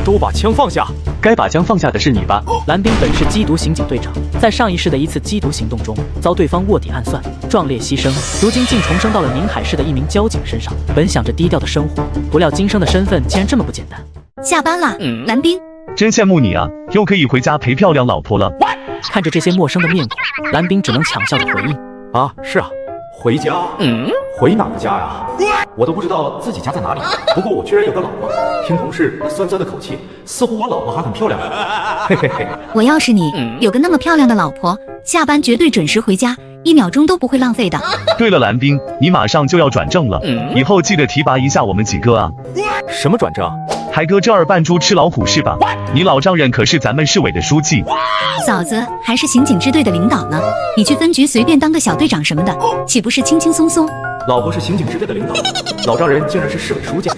都把枪放下！该把枪放下的是你吧？蓝冰本是缉毒刑警队长，在上一世的一次缉毒行动中遭对方卧底暗算，壮烈牺牲，如今竟重生到了宁海市的一名交警身上。本想着低调的生活，不料今生的身份竟然这么不简单。下班啦，蓝冰。真羡慕你啊，又可以回家陪漂亮老婆了。看着这些陌生的面孔，蓝冰只能抢笑着回应：啊，是啊，回家。回哪个家呀？我都不知道自己家在哪里。不过我居然有个老婆，听同事那酸酸的口气，似乎我老婆还很漂亮。嘿嘿嘿。我要是你，有个那么漂亮的老婆，下班绝对准时回家，1秒钟都不会浪费的。对了，蓝冰，你马上就要转正了，以后记得提拔一下我们几个啊。什么转正？还搁这儿扮猪吃老虎是吧？你老丈人可是咱们市委的书记，嫂子还是刑警支队的领导呢，你去分局随便当个小队长什么的，岂不是轻轻松松？老婆是刑警支队的领导，老丈人竟然是市委书记。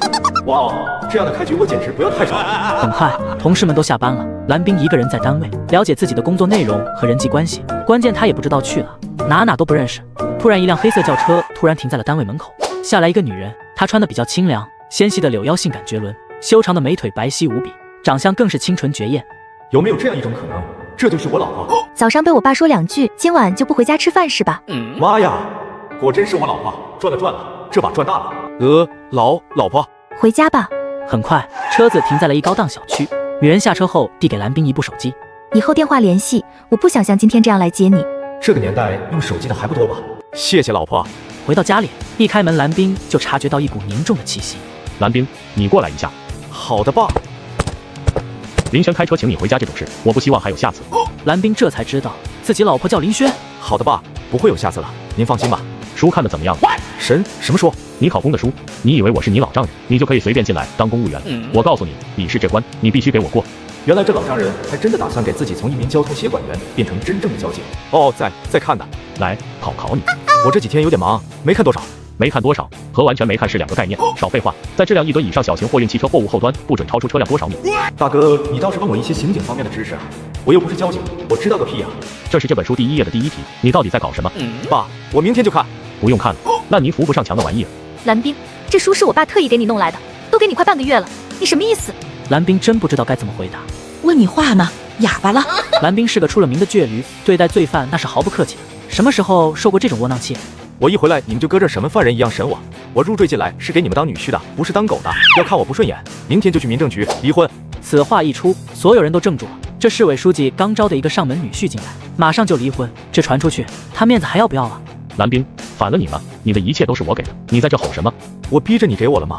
哇哦，这样的开局我简直不要太少了。很快，同事们都下班了，蓝冰一个人在单位了解自己的工作内容和人际关系，关键他也不知道去了哪都不认识。突然，一辆黑色轿车突然停在了单位门口，下来一个女人，她穿的比较清凉，纤细的柳腰性感绝伦，修长的美腿白皙无比，长相更是清纯绝艳。有没有这样一种可能，这就是我老婆？早上被我爸说2句，今晚就不回家吃饭是吧？妈呀，果真是我老婆，赚了，这把赚大了。老婆，回家吧。很快，车子停在了一高档小区，女人下车后递给蓝冰一部手机，以后电话联系，我不想像今天这样来接你。这个年代用手机的还不多吧？谢谢老婆。回到家里，一开门，蓝冰就察觉到一股凝重的气息。蓝冰，你过来一下。好的，爸。林轩开车请你回家这种事，我不希望还有下次。蓝冰这才知道自己老婆叫林轩。好的，爸，不会有下次了，您放心吧。书看得怎么样？什么书？你考公的书。你以为我是你老丈人，你就可以随便进来当公务员？我告诉你，笔试这关，你必须给我过。原来这老丈人还真的打算给自己从一名交通协管员变成真正的交警。哦，在看呢。来，考你。我这几天有点忙，没看多少。没看多少和完全没看是两个概念，少废话。在质量1吨以上小型货运汽车货物后端不准超出车辆多少米。大哥，你倒是问我一些刑警方面的知识啊，我又不是交警，我知道个屁啊。这是这本书第1页的第1题，你到底在搞什么？爸，我明天就看。不用看了，烂泥扶不上墙的玩意儿。蓝冰，这书是我爸特意给你弄来的，都给你快半个月了，你什么意思？蓝冰真不知道该怎么回答。问你话呢，哑巴了。蓝冰是个出了名的倔驴，对待罪犯那是毫不客气的。什么时候受过这种窝囊气？我一回来，你们就搁这审问犯人一样审我。我入赘进来是给你们当女婿的，不是当狗的。要看我不顺眼，明天就去民政局离婚。此话一出，所有人都怔住了。这市委书记刚招的一个上门女婿进来，马上就离婚，这传出去，他面子还要不要啊？蓝冰，反了你了！你的一切都是我给的，你在这吼什么？我逼着你给我了吗？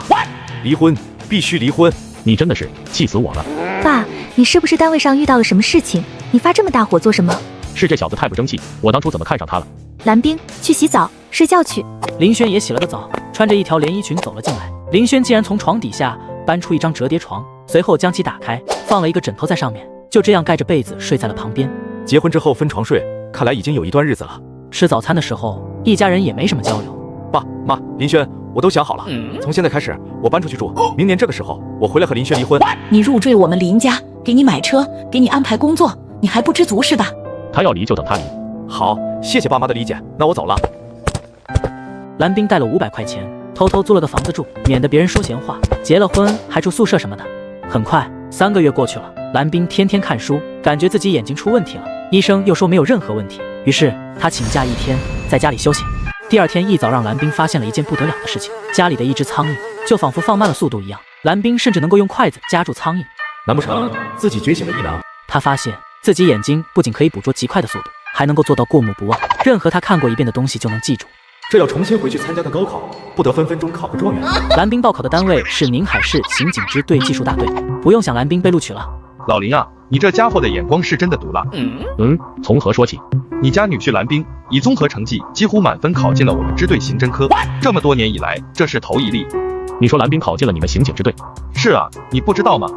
离婚，必须离婚！你真的是气死我了！爸，你是不是单位上遇到了什么事情？你发这么大火做什么？是这小子太不争气，我当初怎么看上他了？蓝冰，去洗澡睡觉去。林轩也洗了个澡，穿着一条连衣裙走了进来。林轩竟然从床底下搬出一张折叠床，随后将其打开，放了一个枕头在上面，就这样盖着被子睡在了旁边。结婚之后分床睡，看来已经有一段日子了。吃早餐的时候，一家人也没什么交流。爸妈，林轩，我都想好了，从现在开始我搬出去住，明年这个时候我回来和林轩离婚。你入赘我们林家，给你买车，给你安排工作，你还不知足是吧？他要离就等他离。好，谢谢爸妈的理解，那我走了。蓝冰带了500块钱，偷偷租了个房子住，免得别人说闲话。结了婚还住宿舍什么的。很快3个月过去了，蓝冰天天看书，感觉自己眼睛出问题了，医生又说没有任何问题，于是他请假1天，在家里休息。第2天一早，让蓝冰发现了一件不得了的事情，家里的一只苍蝇就仿佛放慢了速度一样，蓝冰甚至能够用筷子夹住苍蝇。难不成自己觉醒了异能？他发现自己眼睛不仅可以捕捉极快的速度，还能够做到过目不忘，任何他看过一遍的东西就能记住。这要重新回去参加个高考，不得分分钟考个状元。蓝冰报考的单位是宁海市刑警支队技术大队，不用想，蓝冰被录取了。老林啊，你这家伙的眼光是真的毒辣。从何说起？你家女婿蓝冰以综合成绩几乎满分考进了我们支队刑侦科，这么多年以来，这是头一例。你说蓝冰考进了你们刑警支队？是啊，你不知道吗？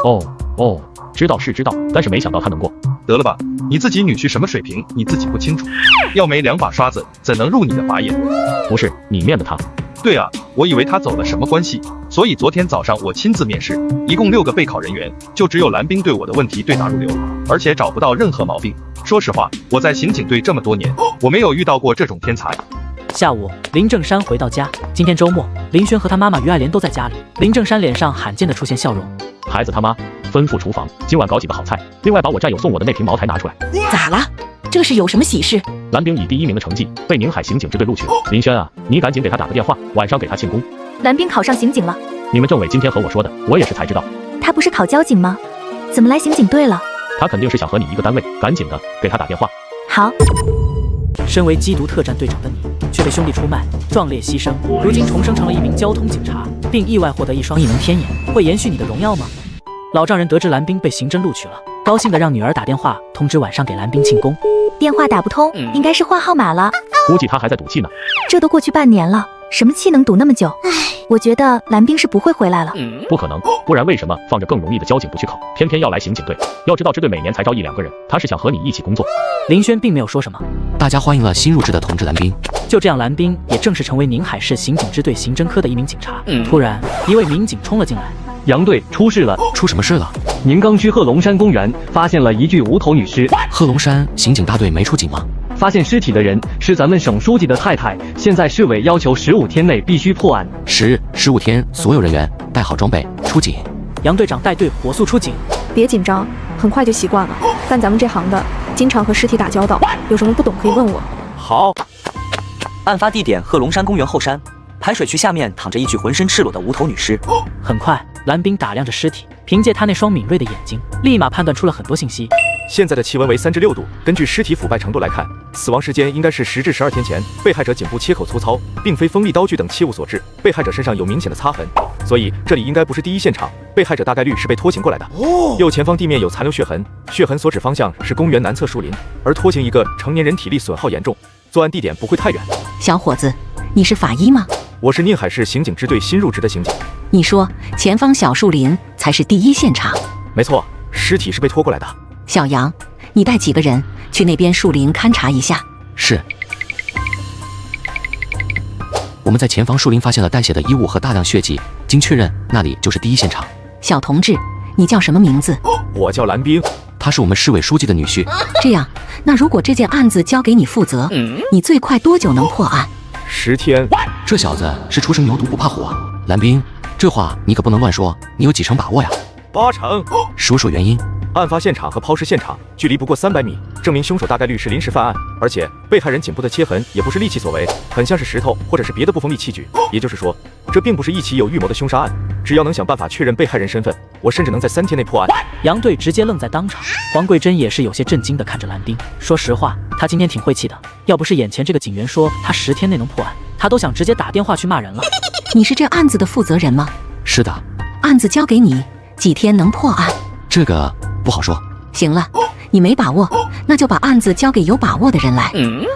哦，知道是知道，但是没想到他能过。得了吧，你自己女婿什么水平你自己不清楚，要没2把刷子怎能入你的法眼？不是你面的他？对啊，我以为他走了什么关系，所以昨天早上我亲自面试，一共6个备考人员，就只有蓝冰对我的问题对答如流，而且找不到任何毛病。说实话，我在刑警队这么多年，我没有遇到过这种天才。下午，林正山回到家。今天周末，林轩和他妈妈于爱莲都在家里。林正山脸上罕见的出现笑容。孩子他妈，吩咐厨房今晚搞几个好菜，另外把我战友送我的那瓶茅台拿出来。咋了？这是有什么喜事？蓝冰以第1名的成绩被宁海刑警支队录取了。林轩啊，你赶紧给他打个电话，晚上给他庆功。蓝冰考上刑警了。你们政委今天和我说的，我也是才知道。他不是考交警吗？怎么来刑警队了？他肯定是想和你一个单位，赶紧的给他打电话。好。身为缉毒特战队长的你，却被兄弟出卖，壮烈牺牲，如今重生成了一名交通警察，并意外获得一双异能天眼，会延续你的荣耀吗？老丈人得知蓝冰被刑侦录取了，高兴的让女儿打电话通知晚上给蓝冰庆功。电话打不通，应该是换号码了。估计他还在赌气呢。这都过去半年了，什么气能赌那么久？我觉得蓝冰是不会回来了。不可能，不然为什么放着更容易的交警不去考，偏偏要来刑警队？要知道支队每年才招1-2个人，他是想和你一起工作。林轩并没有说什么。大家欢迎了新入职的同志蓝冰。就这样，蓝冰也正式成为宁海市刑警支队刑侦科的一名警察。突然，一位民警冲了进来。杨队，出事了！出什么事了？宁冈区贺龙山公园发现了一具无头女尸。贺龙山刑警大队没出警吗？发现尸体的人是咱们省书记的太太，现在市委要求15天内必须破案。15天，所有人员带好装备出警。杨队长带队火速出警。别紧张，很快就习惯了。干咱们这行的，经常和尸体打交道，有什么不懂可以问我。好。案发地点贺龙山公园后山，排水渠下面躺着一具浑身赤裸的无头女尸。很快，蓝冰打量着尸体，凭借他那双敏锐的眼睛，立马判断出了很多信息。现在的气温为3至6度，根据尸体腐败程度来看，死亡时间应该是10至12天前。被害者颈部切口粗糙，并非锋利刀具等器物所致。被害者身上有明显的擦痕，所以这里应该不是第一现场。被害者大概率是被拖行过来的。右前方地面有残留血痕，血痕所指方向是公园南侧树林，而拖行一个成年人体力损耗严重，作案地点不会太远。小伙子，你是法医吗？我是宁海市刑警支队新入职的刑警。你说前方小树林才是第一现场？没错，尸体是被拖过来的。小杨，你带几个人去那边树林勘察一下。是。我们在前方树林发现了带血的衣物和大量血迹，经确认，那里就是第一现场。小同志，你叫什么名字？我叫蓝冰，他是我们市委书记的女婿。这样，那如果这件案子交给你负责，你最快多久能破案？10天。这小子是初生牛犊不怕虎啊！蓝冰，这话你可不能乱说，你有几成把握呀？8成。说说原因。案发现场和抛尸现场距离不过300米，证明凶手大概率是临时犯案，而且被害人颈部的切痕也不是利器所为，很像是石头或者是别的不锋利器具。也就是说，这并不是一起有预谋的凶杀案。只要能想办法确认被害人身份，我甚至能在3天内破案。杨队直接愣在当场，黄桂珍也是有些震惊地看着蓝冰。说实话，他今天挺晦气的，要不是眼前这个警员说他10天内能破案，他都想直接打电话去骂人了。你是这案子的负责人吗？是的。案子交给你，几天能破案？这个不好说。行了，你没把握，那就把案子交给有把握的人来。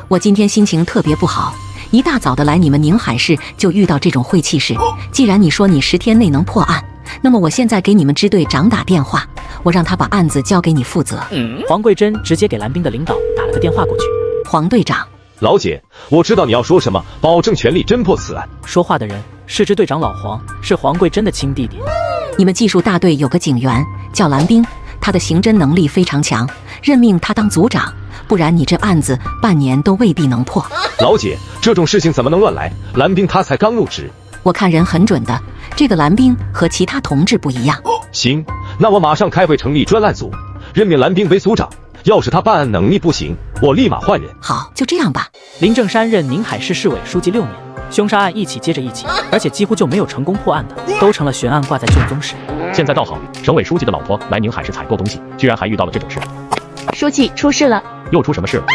我今天心情特别不好，一大早的来你们宁海市就遇到这种晦气事。既然你说你10天内能破案，那么我现在给你们支队长打电话，我让他把案子交给你负责。黄桂珍直接给蓝冰的领导打了个电话过去。黄队长，老姐，我知道你要说什么，保证全力侦破此案。说话的人是支队长老黄，是黄桂珍的亲弟弟。你们技术大队有个警员叫蓝冰，他的刑侦能力非常强，任命他当组长，不然你这案子半年都未必能破。老姐，这种事情怎么能乱来？蓝冰他才刚入职，我看人很准的，这个蓝冰和其他同志不一样。行，那我马上开会成立专案组，任命蓝冰为组长。要是他办案能力不行，我立马换人。好，就这样吧。林正山任宁海市市委书记6年，凶杀案一起接着一起，而且几乎就没有成功破案的，都成了悬案挂在旧宗室。现在倒好，省委书记的老婆来宁海市采购东西，居然还遇到了这种事。书记，出事了！又出什么事了？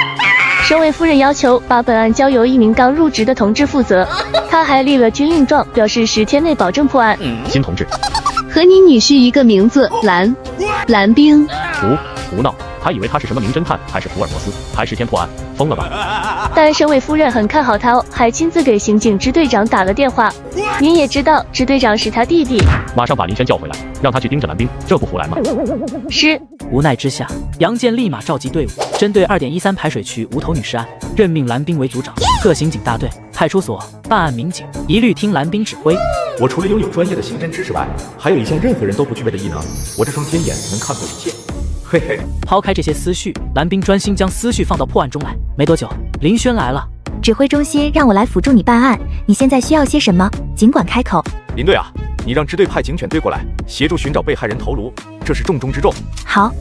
省委夫人要求把本案交由一名刚入职的同志负责，他还立了军令状，表示10天内保证破案。新同志，和你女婿一个名字，蓝冰。胡闹！他以为他是什么名侦探，还是福尔摩斯，还10天破案，疯了吧？但省委夫人很看好他哦，还亲自给刑警支队长打了电话。您也知道，支队长是他弟弟。马上把林轩叫回来，让他去盯着蓝冰，这不胡来吗？是。无奈之下，杨健立马召集队伍，针对2.13排水渠无头女尸案，任命蓝冰为组长。各刑警大队、派出所、办案民警一律听蓝冰指挥。我除了拥有专业的刑侦知识外，还有一项任何人都不具备的异能，我这双天眼能看破一切。嘿嘿，抛开这些思绪，蓝冰专心将思绪放到破案中来。没多久，林轩来了。指挥中心让我来辅助你办案，你现在需要些什么？尽管开口。林队啊，你让支队派警犬队过来，协助寻找被害人头颅，这是重中之重。好，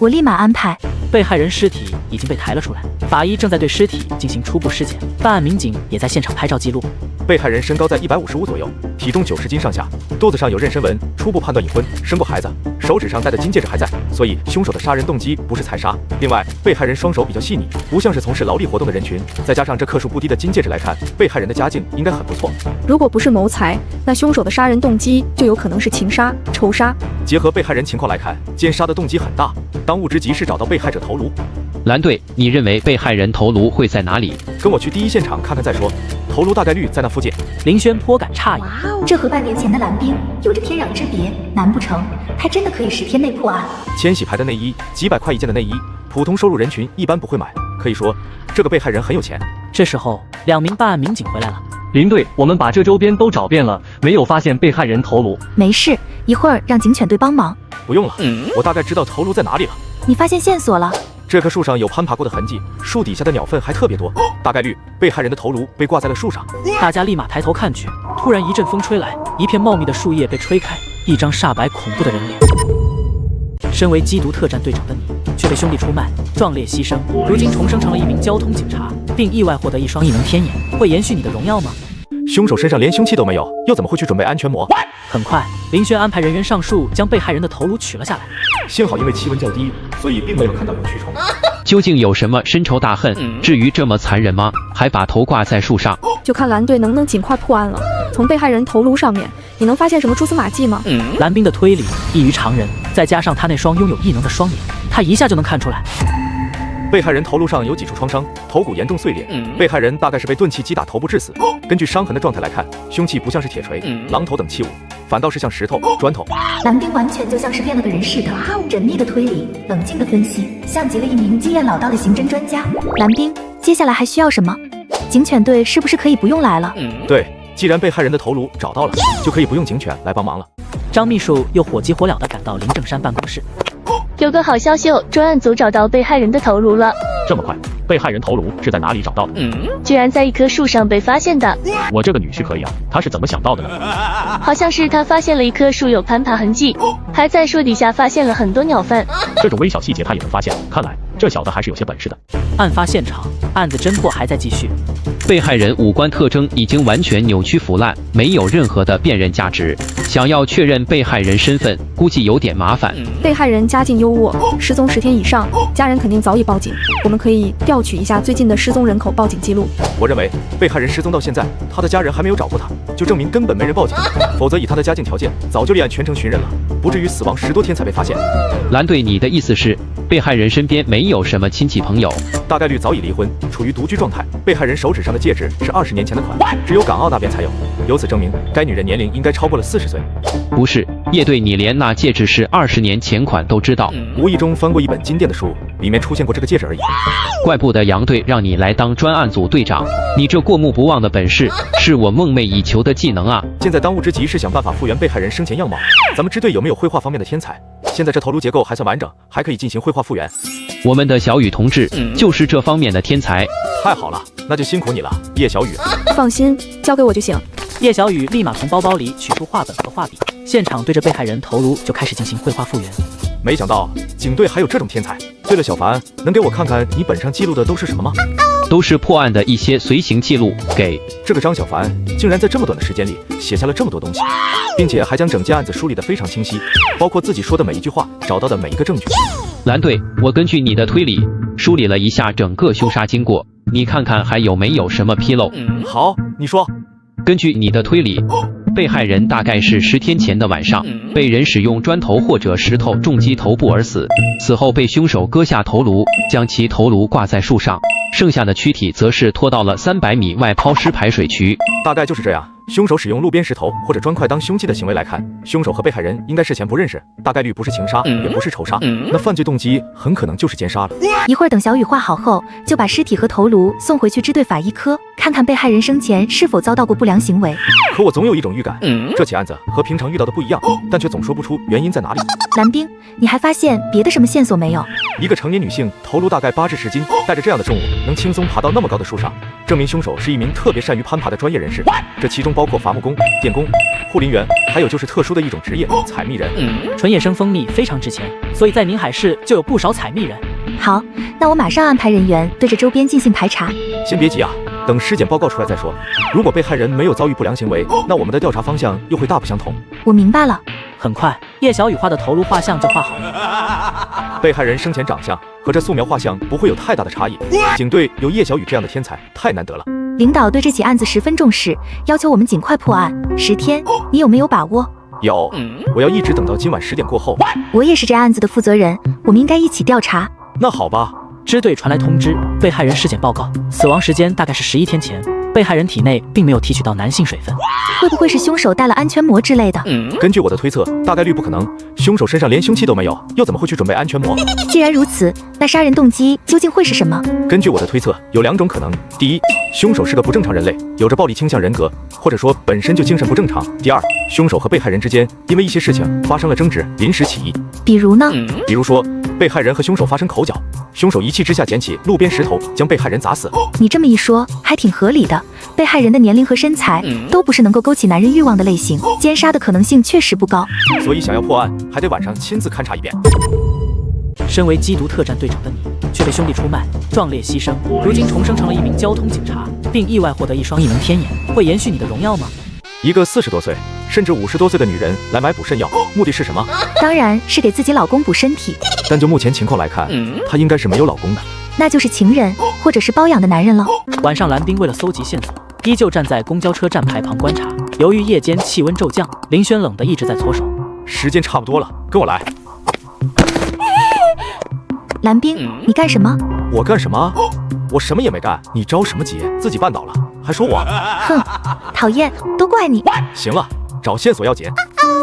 我立马安排。被害人尸体已经被抬了出来，法医正在对尸体进行初步尸检，办案民警也在现场拍照记录。被害人身高在155左右，体重90斤上下，肚子上有妊娠纹，初步判断已婚，生过孩子，手指上戴的金戒指还在，所以凶手的杀人动机不是财杀。另外，被害人双手比较细腻，不像是从事劳力活动的人群，再加上这克数不低的金戒指来看，被害人的家境应该很不错。如果不是谋财，那凶手的杀人动机就有可能是情杀、仇杀。结合被害人情况来看，奸杀的动机很大。当务之急是找到被害者头颅。蓝队，你认为被害人头颅会在哪里？跟我去第一现场看看再说。头颅大概率在那附近。林轩颇感诧异，这和半年前的蓝冰有着天壤之别，难不成他真的可以10天内破案？千禧牌的内衣，几百块一件的内衣，普通收入人群一般不会买。可以说，这个被害人很有钱。这时候，2名办案民警回来了。林队，我们把这周边都找遍了，没有发现被害人头颅。没事，一会儿让警犬队帮忙。不用了，我大概知道头颅在哪里了。你发现线索了？这棵树上有攀爬过的痕迹，树底下的鸟粪还特别多，大概率被害人的头颅被挂在了树上。大家立马抬头看去，突然一阵风吹来，一片茂密的树叶被吹开，一张煞白恐怖的人脸。身为缉毒特战队长的你，却被兄弟出卖，壮烈牺牲，如今重生成了一名交通警察，并意外获得一双异能天眼，会延续你的荣耀吗？凶手身上连凶器都没有，又怎么会去准备安全膜？很快，林轩安排人员上树，将被害人的头颅取了下来。幸好因为气温较低，所以并没有看到有蛆虫。究竟有什么深仇大恨，至于这么残忍吗？还把头挂在树上？就看蓝队能不能尽快破案了。从被害人头颅上面，你能发现什么蛛丝马迹吗？蓝冰的推理异于常人，再加上他那双拥有异能的双眼，他一下就能看出来。被害人头颅上有几处创伤，头骨严重碎裂，被害人大概是被钝器击打头部致死。根据伤痕的状态来看，凶器不像是铁锤、榔头等器物，反倒是像石头、砖头。蓝冰完全就像是变了个人似的，缜密的推理，冷静的分析，像极了一名经验老道的刑侦专家。蓝冰，接下来还需要什么？警犬队是不是可以不用来了？对，既然被害人的头颅找到了，就可以不用警犬来帮忙了。张秘书又火急火燎地赶到林正山办公室。有个好消息哦，专案组找到被害人的头颅了。这么快？被害人头颅是在哪里找到的？居然在一棵树上被发现的。我这个女婿可以啊，他是怎么想到的呢？好像是他发现了一棵树有攀爬痕迹，还在树底下发现了很多鸟粪。这种微小细节他也能发现，看来这小子还是有些本事的。案发现场，案子侦破还在继续。被害人五官特征已经完全扭曲腐烂，没有任何的辨认价值。想要确认被害人身份，估计有点麻烦。被害人家境优渥，失踪10天以上，家人肯定早已报警。我们可以调取一下最近的失踪人口报警记录。我认为被害人失踪到现在，他的家人还没有找过他，就证明根本没人报警，否则以他的家境条件，早就立案全程寻人了，不至于死亡10多天才被发现。蓝队，你的意思是被害人身边没有什么亲戚朋友？大概率早已离婚，处于独居状态。被害人手指上的戒指是20年前的款，只有港澳那边才有，由此证明该女人年龄应该超过了40岁。不是，叶队，你连那戒指是20年前款都知道？无意中翻过一本金店的书，里面出现过这个戒指而已。怪不得杨队让你来当专案组队长，你这过目不忘的本事是我梦寐以求的技能啊！现在当务之急是想办法复原被害人生前样貌。咱们支队有没有绘画方面的天才？现在这头颅结构还算完整，还可以进行绘画复原。我们的小雨同志就是这方面的天才。太好了，那就辛苦你了，叶小雨。放心，交给我就行。叶小雨立马从包包里取出画本和画笔，现场对着被害人头颅就开始进行绘画复原。没想到警队还有这种天才。对了，小凡，能给我看看你本上记录的都是什么吗？都是破案的一些随行记录。给这个张小凡竟然在这么短的时间里写下了这么多东西，并且还将整件案子梳理得非常清晰，包括自己说的每一句话，找到的每一个证据。蓝队，我根据你的推理梳理了一下整个凶杀经过，你看看还有没有什么纰漏？好，你说。根据你的推理，被害人大概是10天前的晚上，被人使用砖头或者石头重击头部而死，死后被凶手割下头颅，将其头颅挂在树上，剩下的躯体则是拖到了300米外抛尸排水渠。大概就是这样。凶手使用路边石头或者砖块当凶器的行为来看，凶手和被害人应该事前不认识，大概率不是情杀，也不是仇杀，那犯罪动机很可能就是奸杀了。一会儿等小雨画好后，就把尸体和头颅送回去支队法医科，看看被害人生前是否遭到过不良行为。可我总有一种预感，这起案子和平常遇到的不一样，但却总说不出原因在哪里。蓝冰，你还发现别的什么线索没有？一个成年女性，头颅大概8至10斤，带着这样的重物，能轻松爬到那么高的树上，这证明凶手是一名特别善于攀爬的专业人士，这其中包括伐木工、电工、护林员，还有就是特殊的一种职业——采蜜人。纯野生蜂蜜非常值钱，所以在宁海市就有不少采蜜人。好，那我马上安排人员对着周边进行排查。先别急啊，等尸检报告出来再说。如果被害人没有遭遇不良行为，那我们的调查方向又会大不相同。我明白了。很快，叶小雨画的头颅画像就画好了。被害人生前长相和这素描画像不会有太大的差异。警队有叶小雨这样的天才，太难得了。领导对这起案子十分重视，要求我们尽快破案。10天，你有没有把握？有，我要一直等到今晚10点过后。我也是这案子的负责人，我们应该一起调查。那好吧。支队传来通知，被害人尸检报告，死亡时间大概是11天前。被害人体内并没有提取到男性水分，会不会是凶手戴了安全膜之类的？根据我的推测，大概率不可能。凶手身上连凶器都没有，又怎么会去准备安全膜？既然如此，那杀人动机究竟会是什么？根据我的推测，有2种可能：第一，凶手是个不正常人类，有着暴力倾向人格，或者说本身就精神不正常；第二，凶手和被害人之间因为一些事情发生了争执，临时起意。比如呢？比如说，被害人和凶手发生口角，凶手一气之下捡起路边石头将被害人砸死。你这么一说，还挺合理的。被害人的年龄和身材都不是能够勾起男人欲望的类型，奸杀的可能性确实不高。所以想要破案，还得晚上亲自勘察一遍。身为缉毒特战队长的你，却被兄弟出卖，壮烈牺牲，如今重生成了一名交通警察，并意外获得一双异能天眼，会延续你的荣耀吗？一个40多岁甚至50多岁的女人来买补肾药，目的是什么？当然是给自己老公补身体。但就目前情况来看，她应该是没有老公的。那就是情人或者是包养的男人了。晚上，蓝冰为了搜集线索，依旧站在公交车站牌旁观察。由于夜间气温骤降，林轩冷得一直在搓手。时间差不多了，跟我来。蓝冰，你干什么？我干什么？我什么也没干，你着什么急？自己绊倒了，还说我？哼，讨厌，都怪你。行了，找线索要紧，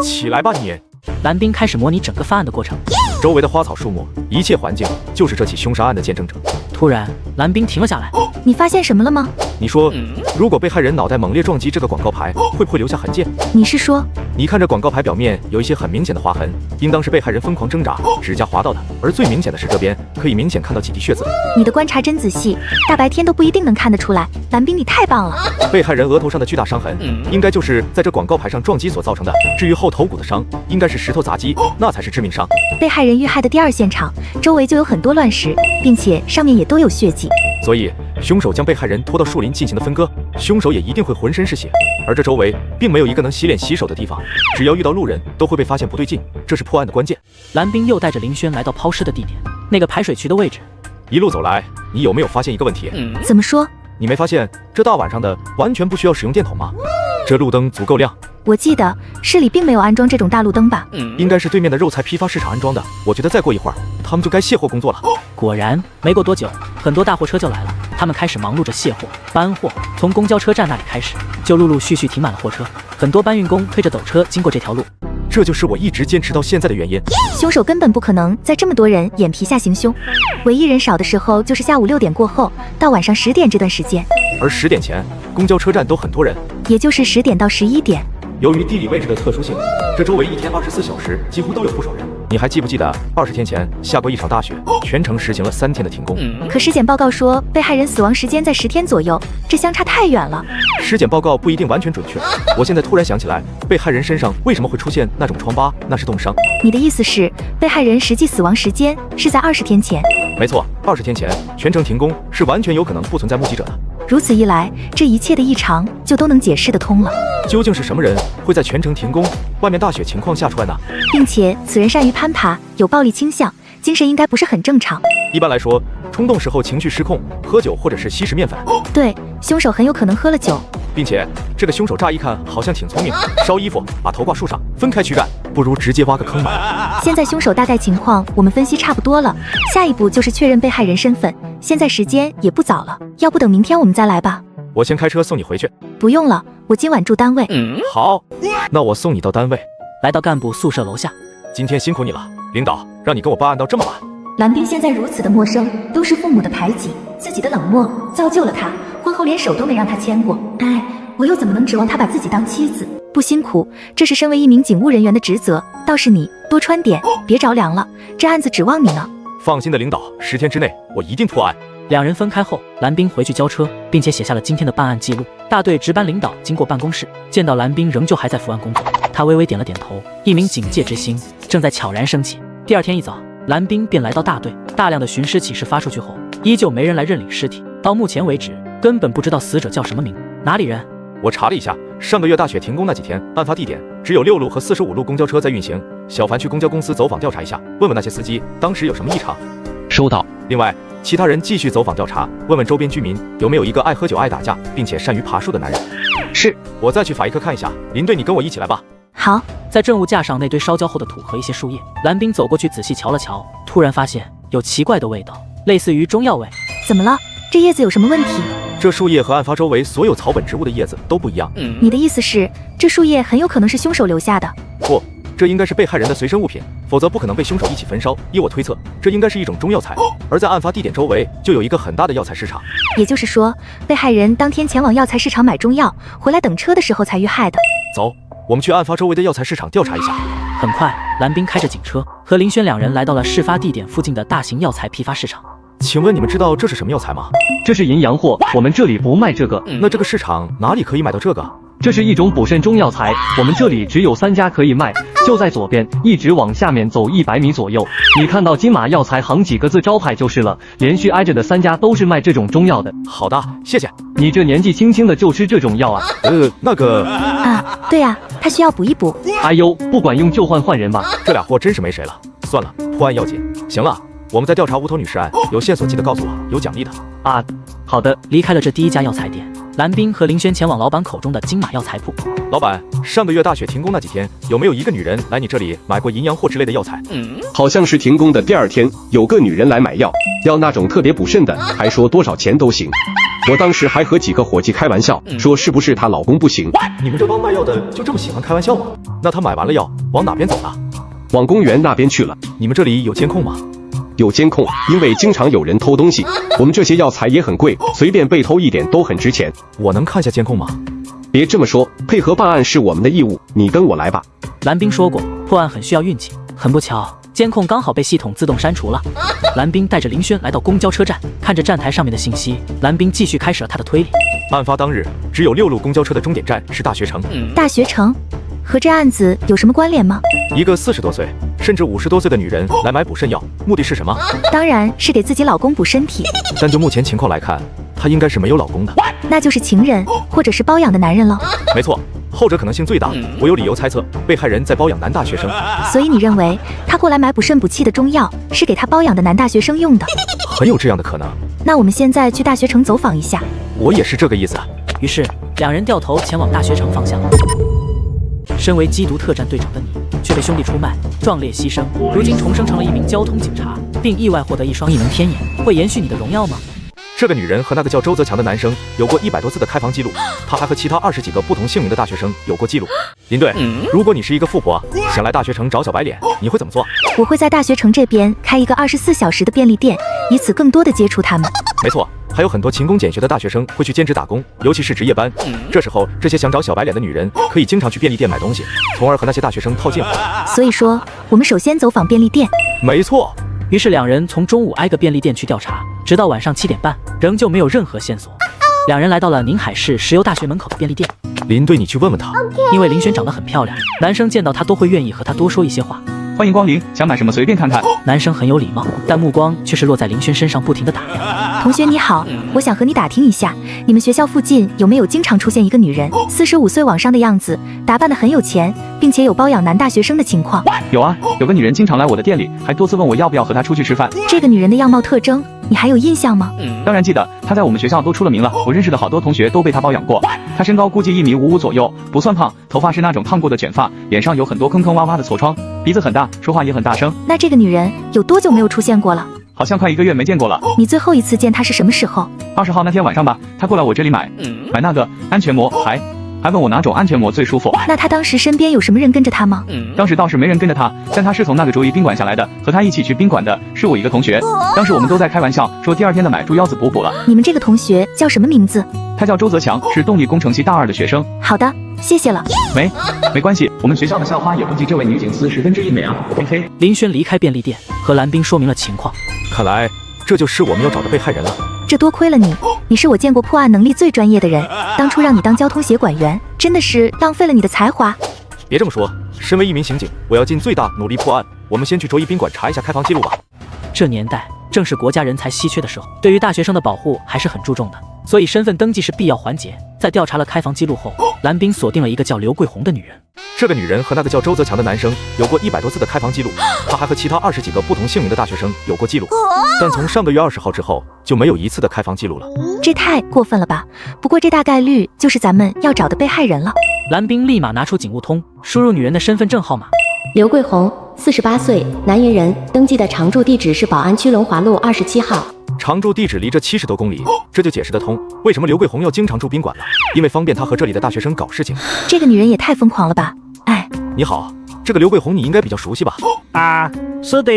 起来吧你。蓝冰开始模拟整个犯案的过程，周围的花草树木，一切环境就是这起凶杀案的见证者。突然，蓝冰停了下来。你发现什么了吗？你说，如果被害人脑袋猛烈撞击这个广告牌，会不会留下痕迹？你是说，你看这广告牌表面有一些很明显的划痕，应当是被害人疯狂挣扎，指甲划到的。而最明显的是这边，可以明显看到几滴血渍。你的观察真仔细，大白天都不一定能看得出来。蓝冰，你太棒了。被害人额头上的巨大伤痕，应该就是在这广告牌上撞击所造成的。至于后头骨的伤，应该是石头砸击，那才是致命伤。被害人遇害的第2现场，周围就有很多乱石，并且上面也都有血迹。所以，凶手将被害人拖到树林进行的分割，凶手也一定会浑身是血，而这周围并没有一个能洗脸洗手的地方，只要遇到路人，都会被发现不对劲，这是破案的关键。蓝冰又带着林轩来到抛尸的地点，那个排水渠的位置。一路走来，你有没有发现一个问题？怎么说？你没发现这大晚上的完全不需要使用电筒吗？这路灯足够亮。我记得市里并没有安装这种大路灯吧？应该是对面的肉菜批发市场安装的。我觉得再过一会儿，他们就该卸货工作了。果然，没过多久，很多大货车就来了。他们开始忙碌着卸货、搬货。从公交车站那里开始，就陆陆续续停满了货车。很多搬运工推着斗车经过这条路。这就是我一直坚持到现在的原因。凶手根本不可能在这么多人眼皮下行凶，唯一人少的时候就是下午6点过后到晚上10点这段时间。而10点前，公交车站都很多人，也就是10点到11点。由于地理位置的特殊性，这周围一天24小时几乎都有不少人。你还记不记得20天前下过一场大雪，全城实行了3天的停工？可尸检报告说被害人死亡时间在10天左右，这相差太远了。尸检报告不一定完全准确。我现在突然想起来，被害人身上为什么会出现那种疮疤？那是冻伤。你的意思是，被害人实际死亡时间是在20天前？没错，20天前全城停工是完全有可能不存在目击者的。如此一来，这一切的异常就都能解释得通了。究竟是什么人会在全城停工、外面大雪情况下出来呢？并且此人善于攀爬，有暴力倾向，精神应该不是很正常。一般来说，冲动时候情绪失控，喝酒或者是吸食面粉。对，凶手很有可能喝了酒。并且这个凶手乍一看好像挺聪明，烧衣服，把头挂树上，分开躯干，不如直接挖个坑吧。现在凶手大概情况我们分析差不多了，下一步就是确认被害人身份。现在时间也不早了，要不等明天我们再来吧。我先开车送你回去。不用了，我今晚住单位。好，那我送你到单位。来到干部宿舍楼下。今天辛苦你了，领导让你跟我办案到这么晚。蓝冰现在如此的陌生，都是父母的排挤，自己的冷漠造就了他，婚后连手都没让他牵过。哎，我又怎么能指望他把自己当妻子？不辛苦，这是身为一名警务人员的职责。倒是你多穿点，别着凉了，这案子指望你呢。放心的领导，10天之内我一定破案。两人分开后，蓝冰回去交车，并且写下了今天的办案记录。大队值班领导经过办公室，见到蓝冰仍旧还在伏案工作，他微微点了点头。一名警戒之星正在悄然升起。第二天一早，蓝冰便来到大队，大量的寻尸启事发出去后，依旧没人来认领尸体。到目前为止，根本不知道死者叫什么名，哪里人。我查了一下，上个月大雪停工那几天，案发地点只有6路和45路公交车在运行。小凡去公交公司走访调查一下，问问那些司机当时有什么异常。收到。另外，其他人继续走访调查，问问周边居民有没有一个爱喝酒、爱打架，并且善于爬树的男人。是。我再去法医科看一下。林队，你跟我一起来吧。好。在证物架上那堆烧焦后的土和一些树叶，蓝冰走过去仔细瞧了瞧，突然发现有奇怪的味道，类似于中药味。怎么了？这叶子有什么问题？这树叶和案发周围所有草本植物的叶子都不一样。你的意思是，这树叶很有可能是凶手留下的？不，这应该是被害人的随身物品，否则不可能被凶手一起焚烧。依我推测，这应该是一种中药材。而在案发地点周围就有一个很大的药材市场。也就是说，被害人当天前往药材市场买中药，回来等车的时候才遇害的。走，我们去案发周围的药材市场调查一下。很快，蓝冰开着警车和林轩两人来到了事发地点附近的大型药材批发市场。请问你们知道这是什么药材吗？这是银洋货，我们这里不卖这个。那这个市场哪里可以买到这个？这是一种补肾中药材，我们这里只有3家可以卖，就在左边，一直往下面走100米左右，你看到金马药材行几个字招牌就是了，连续挨着的3家都是卖这种中药的。好的，谢谢。你这年纪轻轻的就吃这种药啊？那个啊，对啊，他需要补一补。哎呦，不管用就换人吧。这俩货真是没谁了，算了，破案要紧。行了，我们在调查无头女尸案，有线索记得告诉我，有奖励的。啊，好的。离开了这第一家药材店，蓝冰和林轩前往老板口中的金马药材铺。老板，上个月大雪停工那几天，有没有一个女人来你这里买过银洋货之类的药材？好像是停工的第2天，有个女人来买药，要那种特别补肾的，还说多少钱都行。我当时还和几个伙计开玩笑，说是不是她老公不行？你们这帮卖药的就这么喜欢开玩笑吗？那她买完了药往哪边走了？往公园那边去了。你们这里有监控吗？有监控，因为经常有人偷东西。我们这些药材也很贵，随便被偷一点都很值钱。我能看一下监控吗？别这么说，配合办案是我们的义务，你跟我来吧。蓝冰说过，破案很需要运气，很不巧，监控刚好被系统自动删除了。蓝冰带着林轩来到公交车站，看着站台上面的信息，蓝冰继续开始了他的推理。案发当日，只有6路公交车的终点站是大学城。大学城和这案子有什么关联吗？一个40多岁甚至50多岁的女人来买补肾药，目的是什么？当然是给自己老公补身体。但就目前情况来看，她应该是没有老公的。那就是情人或者是包养的男人了。没错，后者可能性最大。我有理由猜测，被害人在包养男大学生。所以你认为他过来买补肾补气的中药是给他包养的男大学生用的？很有这样的可能。那我们现在去大学城走访一下。我也是这个意思。于是两人掉头前往大学城方向。身为缉毒特战队长的你，却被兄弟出卖，壮烈牺牲，如今重生成了一名交通警察，并意外获得一双异能天眼，会延续你的荣耀吗？这个女人和那个叫周泽强的男生有过100多次的开房记录，她还和其他20几个不同姓名的大学生有过记录。林队，如果你是一个富婆，想来大学城找小白脸，你会怎么做？我会在大学城这边开一个24小时的便利店，以此更多的接触他们。没错。还有很多勤工俭学的大学生会去兼职打工，尤其是值夜班。这时候，这些想找小白脸的女人可以经常去便利店买东西，从而和那些大学生套近乎。所以说，我们首先走访便利店。没错。于是两人从中午挨个便利店去调查，直到晚上7点半，仍旧没有任何线索。两人来到了宁海市石油大学门口的便利店。林队，你去问问她。因为林轩长得很漂亮，男生见到她都会愿意和她多说一些话。欢迎光临，想买什么随便看看。男生很有礼貌，但目光却是落在林轩身上，不停地打量。同学你好，我想和你打听一下，你们学校附近有没有经常出现一个女人，45岁往上的样子，打扮得很有钱，并且有包养男大学生的情况？有啊，有个女人经常来我的店里，还多次问我要不要和她出去吃饭。这个女人的样貌特征，你还有印象吗？当然记得，她在我们学校都出了名了，我认识的好多同学都被她包养过。她身高估计1.55米左右，不算胖，头发是那种烫过的卷发，脸上有很多坑坑洼洼的痤疮，鼻子很大，说话也很大声。那这个女人有多久没有出现过了？好像快1个月没见过了。你最后一次见她是什么时候？20号那天晚上吧，她过来我这里买那个安全膜，还问我哪种安全膜最舒服。那她当时身边有什么人跟着她吗？当时倒是没人跟着她，但她是从那个竹宜宾馆下来的，和她一起去宾馆的是我一个同学。当时我们都在开玩笑，说第2天的买猪腰子补了。你们这个同学叫什么名字？他叫周泽强，是动力工程系大2的学生。好的，谢谢了。没关系，我们学校的校花也估计这位女警司十分之一美啊，嘿嘿。林轩离开便利店，和蓝冰说明了情况。看来这就是我们要找的被害人了。这多亏了你，你是我见过破案能力最专业的人。当初让你当交通协管员，真的是浪费了你的才华。别这么说，身为一名刑警，我要尽最大努力破案。我们先去卓一宾馆查一下开房记录吧。这年代正是国家人才稀缺的时候，对于大学生的保护还是很注重的，所以身份登记是必要环节。在调查了开房记录后，蓝冰锁定了一个叫刘桂红的女人。这个女人和那个叫周泽强的男生有过100多次的开房记录，她还和其他20几个不同姓名的大学生有过记录，但从上个月20号之后就没有一次的开房记录了。这太过分了吧？不过这大概率就是咱们要找的被害人了。蓝冰立马拿出警务通，输入女人的身份证号码。刘桂红，48岁，南云人，登记的常住地址是宝安区龙华路27号。常住地址离这70多公里，这就解释得通为什么刘桂红要经常住宾馆了，因为方便她和这里的大学生搞事情。这个女人也太疯狂了吧！哎，你好，这个刘桂红你应该比较熟悉吧？啊，是的，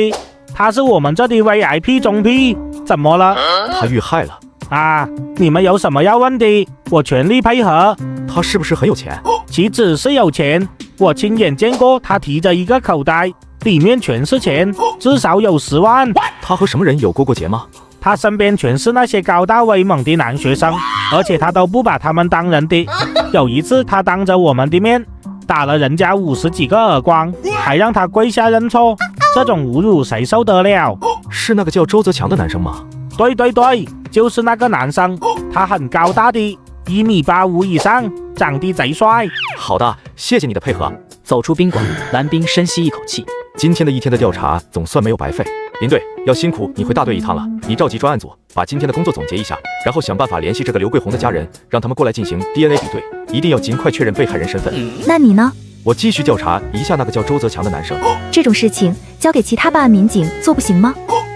她是我们这里 VIP 中 P， 怎么了？她遇害了。啊，你们有什么要问的，我全力配合。她是不是很有钱？岂止是有钱，我亲眼见过她提着一个口袋，里面全是钱，至少有10万。她和什么人有过节吗？他身边全是那些高大威猛的男学生，而且他都不把他们当人的。有一次他当着我们的面打了人家50几个耳光，还让他跪下认错，这种侮辱谁受得了？是那个叫周泽强的男生吗？对对对，就是那个男生，他很高大的，1.85米以上，长得贼帅。好的，谢谢你的配合。走出宾馆，蓝冰深吸一口气，今天的一天的调查总算没有白费。林队要辛苦你回大队一趟了，你召集专案组，把今天的工作总结一下，然后想办法联系这个刘桂红的家人，让他们过来进行 DNA 比对，一定要尽快确认被害人身份。那你呢？我继续调查一下那个叫周泽强的男生。这种事情交给其他办案民警做不行吗？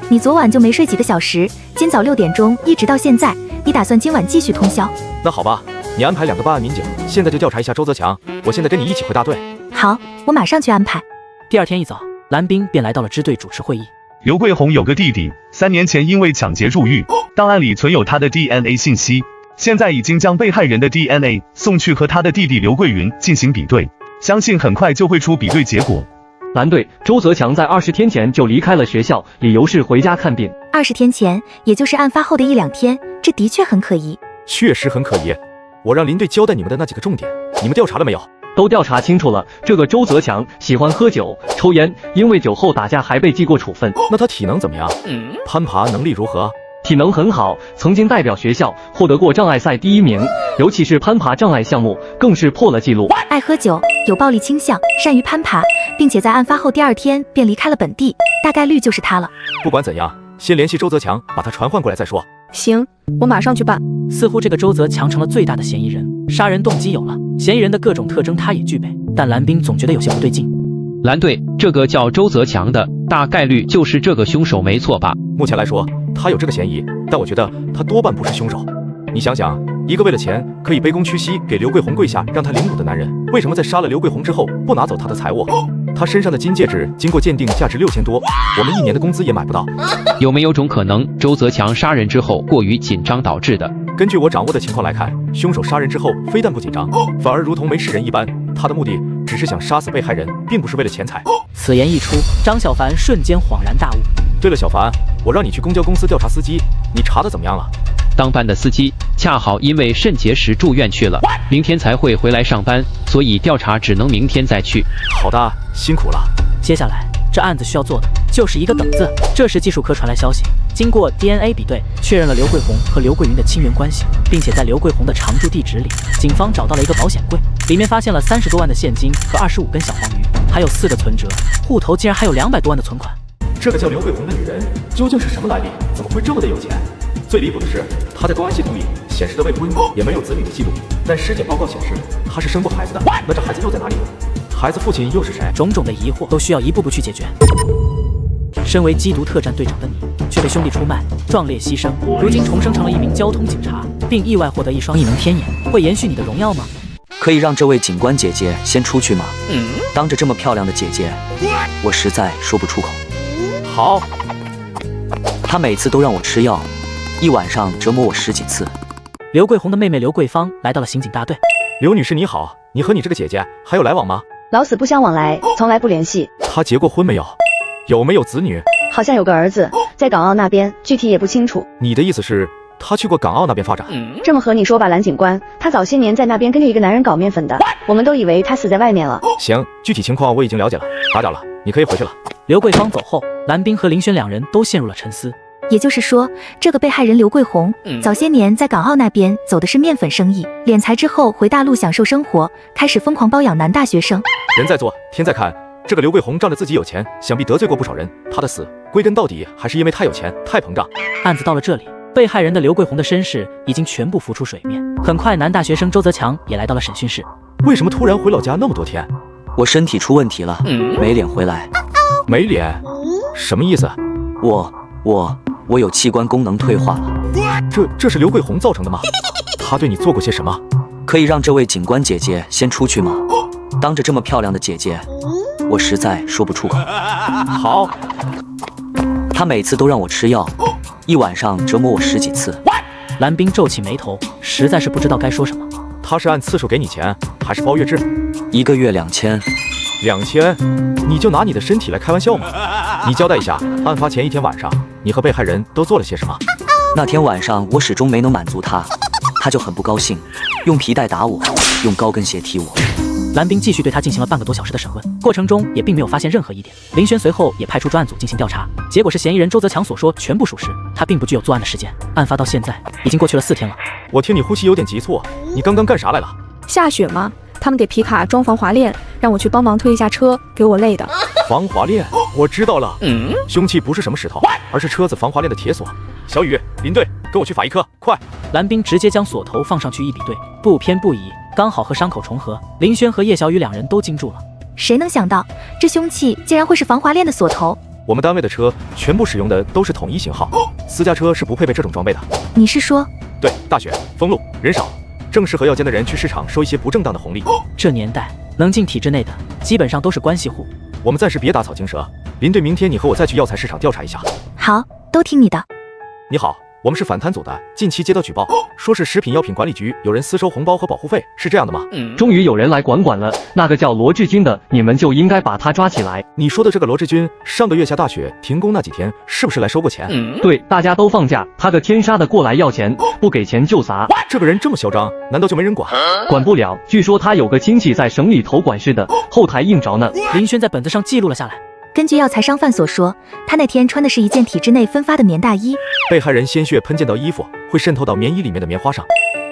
你昨晚就没睡几个小时，今早6点钟一直到现在，你打算今晚继续通宵？那好吧，你安排2个办案民警，现在就调查一下周泽强，我现在跟你一起回大队。好，我马上去安排。第二天一早，蓝冰便来到了支队主持会议。刘桂红有个弟弟，3年前因为抢劫入狱，档案里存有他的 DNA 信息，现在已经将被害人的 DNA 送去和他的弟弟刘桂云进行比对，相信很快就会出比对结果。蓝队，周泽强在20天前就离开了学校，理由是回家看病。20天前，也就是案发后的1-2天，这的确很可疑。确实很可疑。我让林队交代你们的那几个重点，你们调查了没有？都调查清楚了，这个周泽强喜欢喝酒、抽烟，因为酒后打架还被记过处分。那他体能怎么样？攀爬能力如何？体能很好，曾经代表学校获得过障碍赛第1名，尤其是攀爬障碍项目更是破了纪录。爱喝酒，有暴力倾向，善于攀爬，并且在案发后第2天便离开了本地，大概率就是他了。不管怎样，先联系周泽强，把他传唤过来再说。行，我马上去办。似乎这个周泽强成了最大的嫌疑人，杀人动机有了，嫌疑人的各种特征他也具备，但蓝冰总觉得有些不对劲。蓝队，这个叫周泽强的，大概率就是这个凶手没错吧？目前来说，他有这个嫌疑，但我觉得他多半不是凶手。你想想，一个为了钱可以卑躬屈膝给刘桂红跪下让他领乳的男人，为什么在杀了刘桂红之后不拿走他的财物？他身上的金戒指经过鉴定价值6000多，我们1年的工资也买不到。有没有种可能，周泽强杀人之后过于紧张导致的？根据我掌握的情况来看，凶手杀人之后非但不紧张，反而如同没事人一般。他的目的只是想杀死被害人，并不是为了钱财。此言一出，张小凡瞬间恍然大悟。对了，小凡，我让你去公交公司调查司机，你查的怎么样了？当班的司机恰好因为肾结石住院去了，明天才会回来上班，所以调查只能明天再去。好的，辛苦了。接下来这案子需要做的就是一个等字。这时技术科传来消息，经过 DNA 比对，确认了刘桂红和刘桂云的亲缘关系，并且在刘桂红的常住地址里，警方找到了一个保险柜，里面发现了30多万的现金和25根小黄鱼，还有4个存折，户头竟然还有200多万的存款。这个叫刘桂红的女人究竟是什么来历？怎么会这么的有钱？最离谱的是，她在公安系统里显示的未婚，也没有子女的记录，但尸检报告显示她是生过孩子的。那这孩子又在哪里呢？孩子父亲又是谁？种种的疑惑都需要一步步去解决。身为缉毒特战队长的你，却被兄弟出卖，壮烈牺牲，如今重生成了一名交通警察，并意外获得一双异能天眼，会延续你的荣耀吗？可以让这位警官姐姐先出去吗？当着这么漂亮的姐姐，我实在说不出口。好，她每次都让我吃药，一晚上折磨我10几次。刘桂红的妹妹刘桂芳来到了刑警大队。刘女士你好，你和你这个姐姐还有来往吗？老死不相往来，从来不联系。她结过婚没有？有没有子女？好像有个儿子，在港澳那边，具体也不清楚。你的意思是，他去过港澳那边发展。这么和你说吧，蓝警官，他早些年在那边跟着一个男人搞面粉的，我们都以为他死在外面了。行，具体情况我已经了解了，打扰了，你可以回去了。刘桂芳走后，蓝冰和林轩两人都陷入了沉思。也就是说，这个被害人刘桂红，早些年在港澳那边走的是面粉生意，敛财之后回大陆享受生活，开始疯狂包养男大学生。人在做，天在看，这个刘桂红仗着自己有钱，想必得罪过不少人。他的死归根到底还是因为太有钱，太膨胀。案子到了这里，被害人的刘桂红的身世已经全部浮出水面。很快，男大学生周泽强也来到了审讯室。为什么突然回老家那么多天？我身体出问题了，没脸回来。没脸？什么意思？我有器官功能退化了。这是刘桂红造成的吗？她对你做过些什么？可以让这位警官姐姐先出去吗？当着这么漂亮的姐姐，我实在说不出口。好。她每次都让我吃药，一晚上折磨我10几次。蓝冰皱起眉头，实在是不知道该说什么。他是按次数给你钱，还是包月制？1个月2000。2000？你就拿你的身体来开玩笑吗？你交代一下，案发前一天晚上，你和被害人都做了些什么？那天晚上我始终没能满足他，他就很不高兴，用皮带打我，用高跟鞋踢我。蓝冰继续对他进行了半个多小时的审问，过程中也并没有发现任何疑点。林轩随后也派出专案组进行调查，结果是嫌疑人周泽强所说全部属实，他并不具有作案的时间。案发到现在已经过去了4天了。我听你呼吸有点急促，你刚刚干啥来了？下雪吗？他们给皮卡装防滑链，让我去帮忙推一下车，给我累的。防滑链，我知道了。凶器不是什么石头，而是车子防滑链的铁锁。小雨，林队，跟我去法医科，快！蓝冰直接将锁头放上去一比对，不偏不倚，刚好和伤口重合。林轩和叶小雨两人都惊住了。谁能想到，这凶器竟然会是防滑链的锁头？我们单位的车全部使用的都是统一型号，私家车是不配备这种装备的。你是说？对，大雪，封路，人少。正适合要钱的人去市场收一些不正当的红利。这年代能进体制内的基本上都是关系户。我们暂时别打草惊蛇，林队，明天你和我再去药材市场调查一下。好，都听你的。你好，我们是反贪组的，近期接到举报，说是食品药品管理局有人私收红包和保护费，是这样的吗？终于有人来管了，那个叫罗志军的，你们就应该把他抓起来。你说的这个罗志军，上个月下大雪停工那几天，是不是来收过钱？对，大家都放假，他个天杀的过来要钱，不给钱就砸。这个人这么嚣张，难道就没人管？管不了，据说他有个亲戚在省里头管事的，后台硬着呢。林轩在本子上记录了下来。根据药材商贩所说，他那天穿的是一件体制内分发的棉大衣。被害人鲜血喷溅到衣服，会渗透到棉衣里面的棉花上，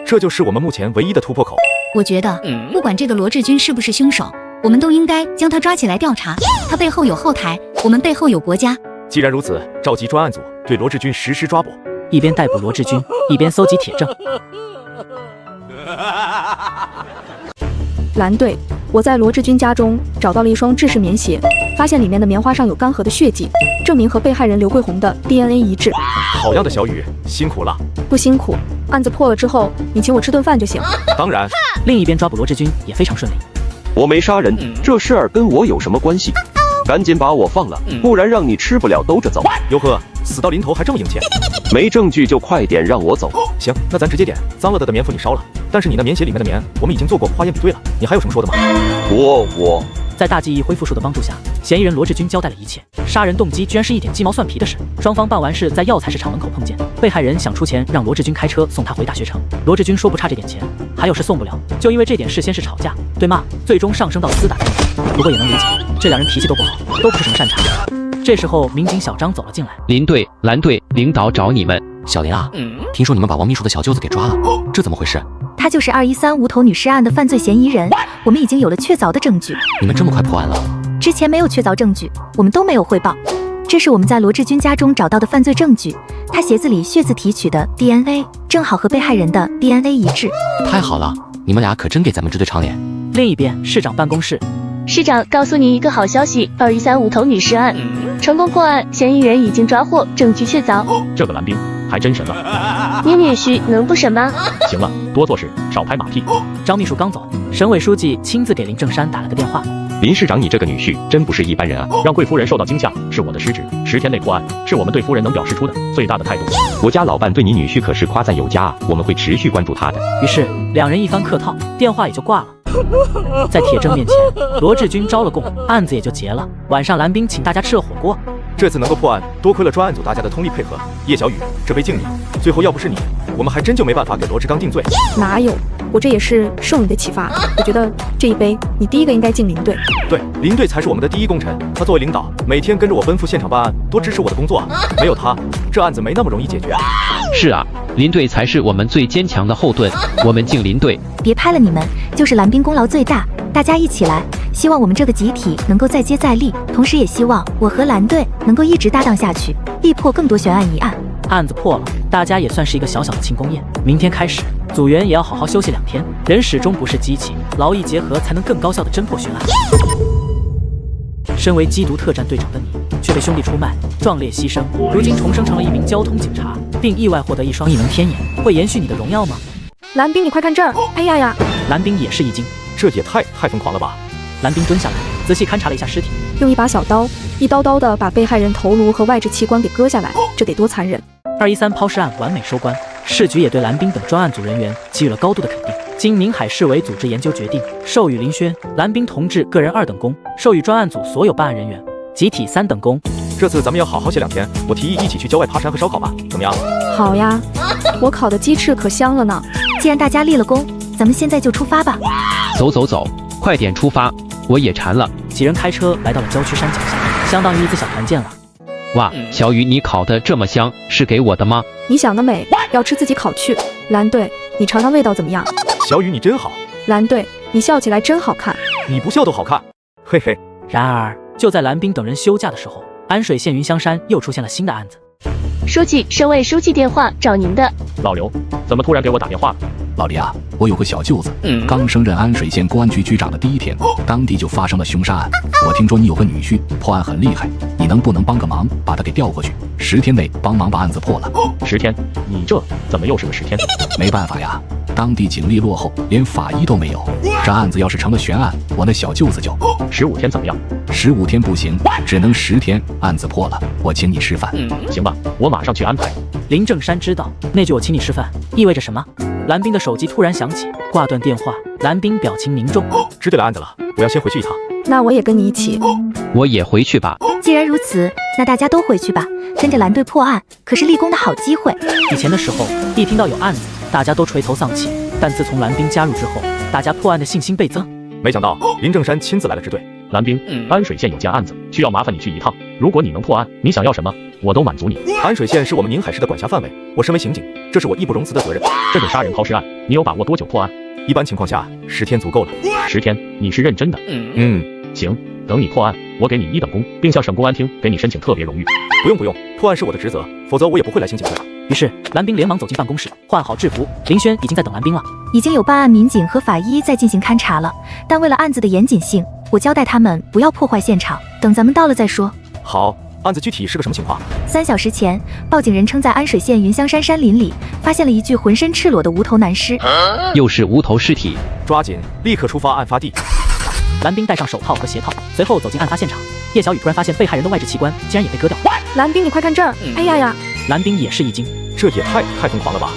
这就是我们目前唯一的突破口。我觉得，不管这个罗志军是不是凶手，我们都应该将他抓起来调查。他背后有后台，我们背后有国家。既然如此，召集专案组对罗志军实施抓捕，一边逮捕罗志军，一边搜集铁证。蓝队，我在罗志军家中找到了一双制式棉鞋，发现里面的棉花上有干涸的血迹，证明和被害人刘桂红的 DNA 一致。好样的，小雨，辛苦了。不辛苦，案子破了之后，你请我吃顿饭就行。当然。另一边抓捕罗志军也非常顺利。我没杀人，这事儿跟我有什么关系？赶紧把我放了，不然让你吃不了兜着走。哟呵，死到临头还这么硬气。没证据就快点让我走。行，那咱直接点，脏了的棉服你烧了，但是你那棉鞋里面的棉，我们已经做过化验比对了，你还有什么说的吗？我在大记忆恢复术的帮助下，嫌疑人罗志军交代了一切。杀人动机居然是一点鸡毛蒜皮的事。双方办完事在药材市场门口碰见，被害人想出钱让罗志军开车送他回大学城，罗志军说不差这点钱，还有事送不了，就因为这点事先是吵架对骂，最终上升到厮打程度。不过也能理解，这两人脾气都不好，都不是什么善茬。这时候民警小张走了进来。林队、蓝队，领导找你们。小林啊，听说你们把王秘书的小舅子给抓了，这怎么回事？他就是213无头女尸案的犯罪嫌疑人，我们已经有了确凿的证据。你们这么快破案了？之前没有确凿证据，我们都没有汇报。这是我们在罗志军家中找到的犯罪证据，他鞋子里血渍提取的 DNA 正好和被害人的 DNA 一致。太好了，你们俩可真给咱们支队长脸。另一边，市长办公室。市长告诉你一个好消息，213无头女尸案成功破案，嫌疑人已经抓获，证据确凿。这个蓝冰还真神了。你女婿能不神吗？行了，多做事，少拍马屁。张秘书刚走，省委书记亲自给林正山打了个电话。林市长，你这个女婿真不是一般人啊！让贵夫人受到惊吓是我的失职，10天内破案是我们对夫人能表示出的最大的态度。我家老伴对你女婿可是夸赞有加啊，我们会持续关注他的。于是两人一番客套，电话也就挂了。在铁证面前，罗志军招了供，案子也就结了。晚上蓝冰请大家吃了火锅。这次能够破案，多亏了专案组大家的通力配合。叶小雨，这杯敬你。最后要不是你，我们还真就没办法给罗志刚定罪。哪有？我这也是受你的启发。我觉得这一杯你第一个应该敬林队。对，林队才是我们的第一功臣。他作为领导，每天跟着我奔赴现场办案，多支持我的工作啊！没有他，这案子没那么容易解决。是啊，林队才是我们最坚强的后盾。我们敬林队。别拍了你们，就是蓝冰功劳最大，大家一起来。希望我们这个集体能够再接再厉，同时也希望我和蓝队能够一直搭档下去，力破更多悬案疑案。案子破了，大家也算是一个小小的庆功宴。明天开始，组员也要好好休息2天。人始终不是机器，劳逸结合才能更高效的侦破悬案。身为缉毒特战队长的你，却被兄弟出卖，壮烈牺牲，如今重生成了一名交通警察，并意外获得一双异能天眼，会延续你的荣耀吗？蓝冰，你快看这儿！哎呀呀！蓝冰也是一惊，这也太疯狂了吧！蓝冰蹲下来，仔细勘察了一下尸体，用一把小刀，一刀刀的把被害人头颅和外置器官给割下来，这得多残忍！213抛尸案完美收官，市局也对蓝冰等专案组人员给予了高度的肯定。经宁海市委组织研究决定，授予林轩、蓝冰同志个人2等功，授予专案组所有办案人员集体3等功。这次咱们要好好歇2天，我提议一起去郊外爬山和烧烤吧，怎么样？好呀，我烤的鸡翅可香了呢。既然大家立了功，咱们现在就出发吧。走走走，快点出发！我也馋了。几人开车来到了郊区山脚下，相当于一次小团建了。哇，小雨，你烤的这么香，是给我的吗？你想得美，要吃自己烤去。蓝队，你尝尝味道怎么样？小雨，你真好。蓝队，你笑起来真好看。你不笑都好看，嘿嘿。然而，就在蓝冰等人休假的时候，安水县云香山又出现了新的案子。书记，省委书记电话找您的。老刘，怎么突然给我打电话了？老李啊，我有个小舅子，刚升任安水县公安局局长的第1天，当地就发生了凶杀案。我听说你有个女婿，破案很厉害，你能不能帮个忙，把他给调过去？10天内帮忙把案子破了。10天？你这怎么又是个10天？没办法呀，当地警力落后，连法医都没有。这案子要是成了悬案，我那小舅子就15天怎么样？15天不行，只能10天。案子破了，我请你吃饭。行吧，我马上去安排。林正山知道那句我请你吃饭意味着什么。蓝冰的手机突然响起，挂断电话，蓝冰表情凝重。支队来案子了，我要先回去一趟。那我也跟你一起。我也回去吧。既然如此，那大家都回去吧，跟着蓝队破案可是立功的好机会。以前的时候，一听到有案子，大家都垂头丧气，但自从蓝冰加入之后，大家破案的信心倍增。没想到林正山亲自来了支队。蓝冰，安水县有件案子需要麻烦你去一趟，如果你能破案，你想要什么我都满足你。安水县是我们宁海市的管辖范围，我身为刑警，这是我义不容辞的责任。这种杀人抛尸案，你有把握多久破案？一般情况下10天足够了。10天？你是认真的？行，等你破案，我给你1等功，并向省公安厅给你申请特别荣誉。不用，破案是我的职责，否则我也不会来刑警队了。于是蓝冰连忙走进办公室，换好制服。林轩已经在等蓝冰了。已经有办案民警和法医在进行勘查了，但为了案子的严谨性，我交代他们不要破坏现场，等咱们到了再说。好，案子具体是个什么情况？3小时前，报警人称在安水县云香山山林里发现了一具浑身赤裸的无头男尸。又是无头尸体，抓紧，立刻出发案发地。蓝冰戴上手套和鞋套，随后走进案发现场。叶小雨突然发现被害人的外置器官竟然也被割掉。蓝冰，你快看这儿！哎呀呀！蓝冰也是一惊，这也太疯狂了吧！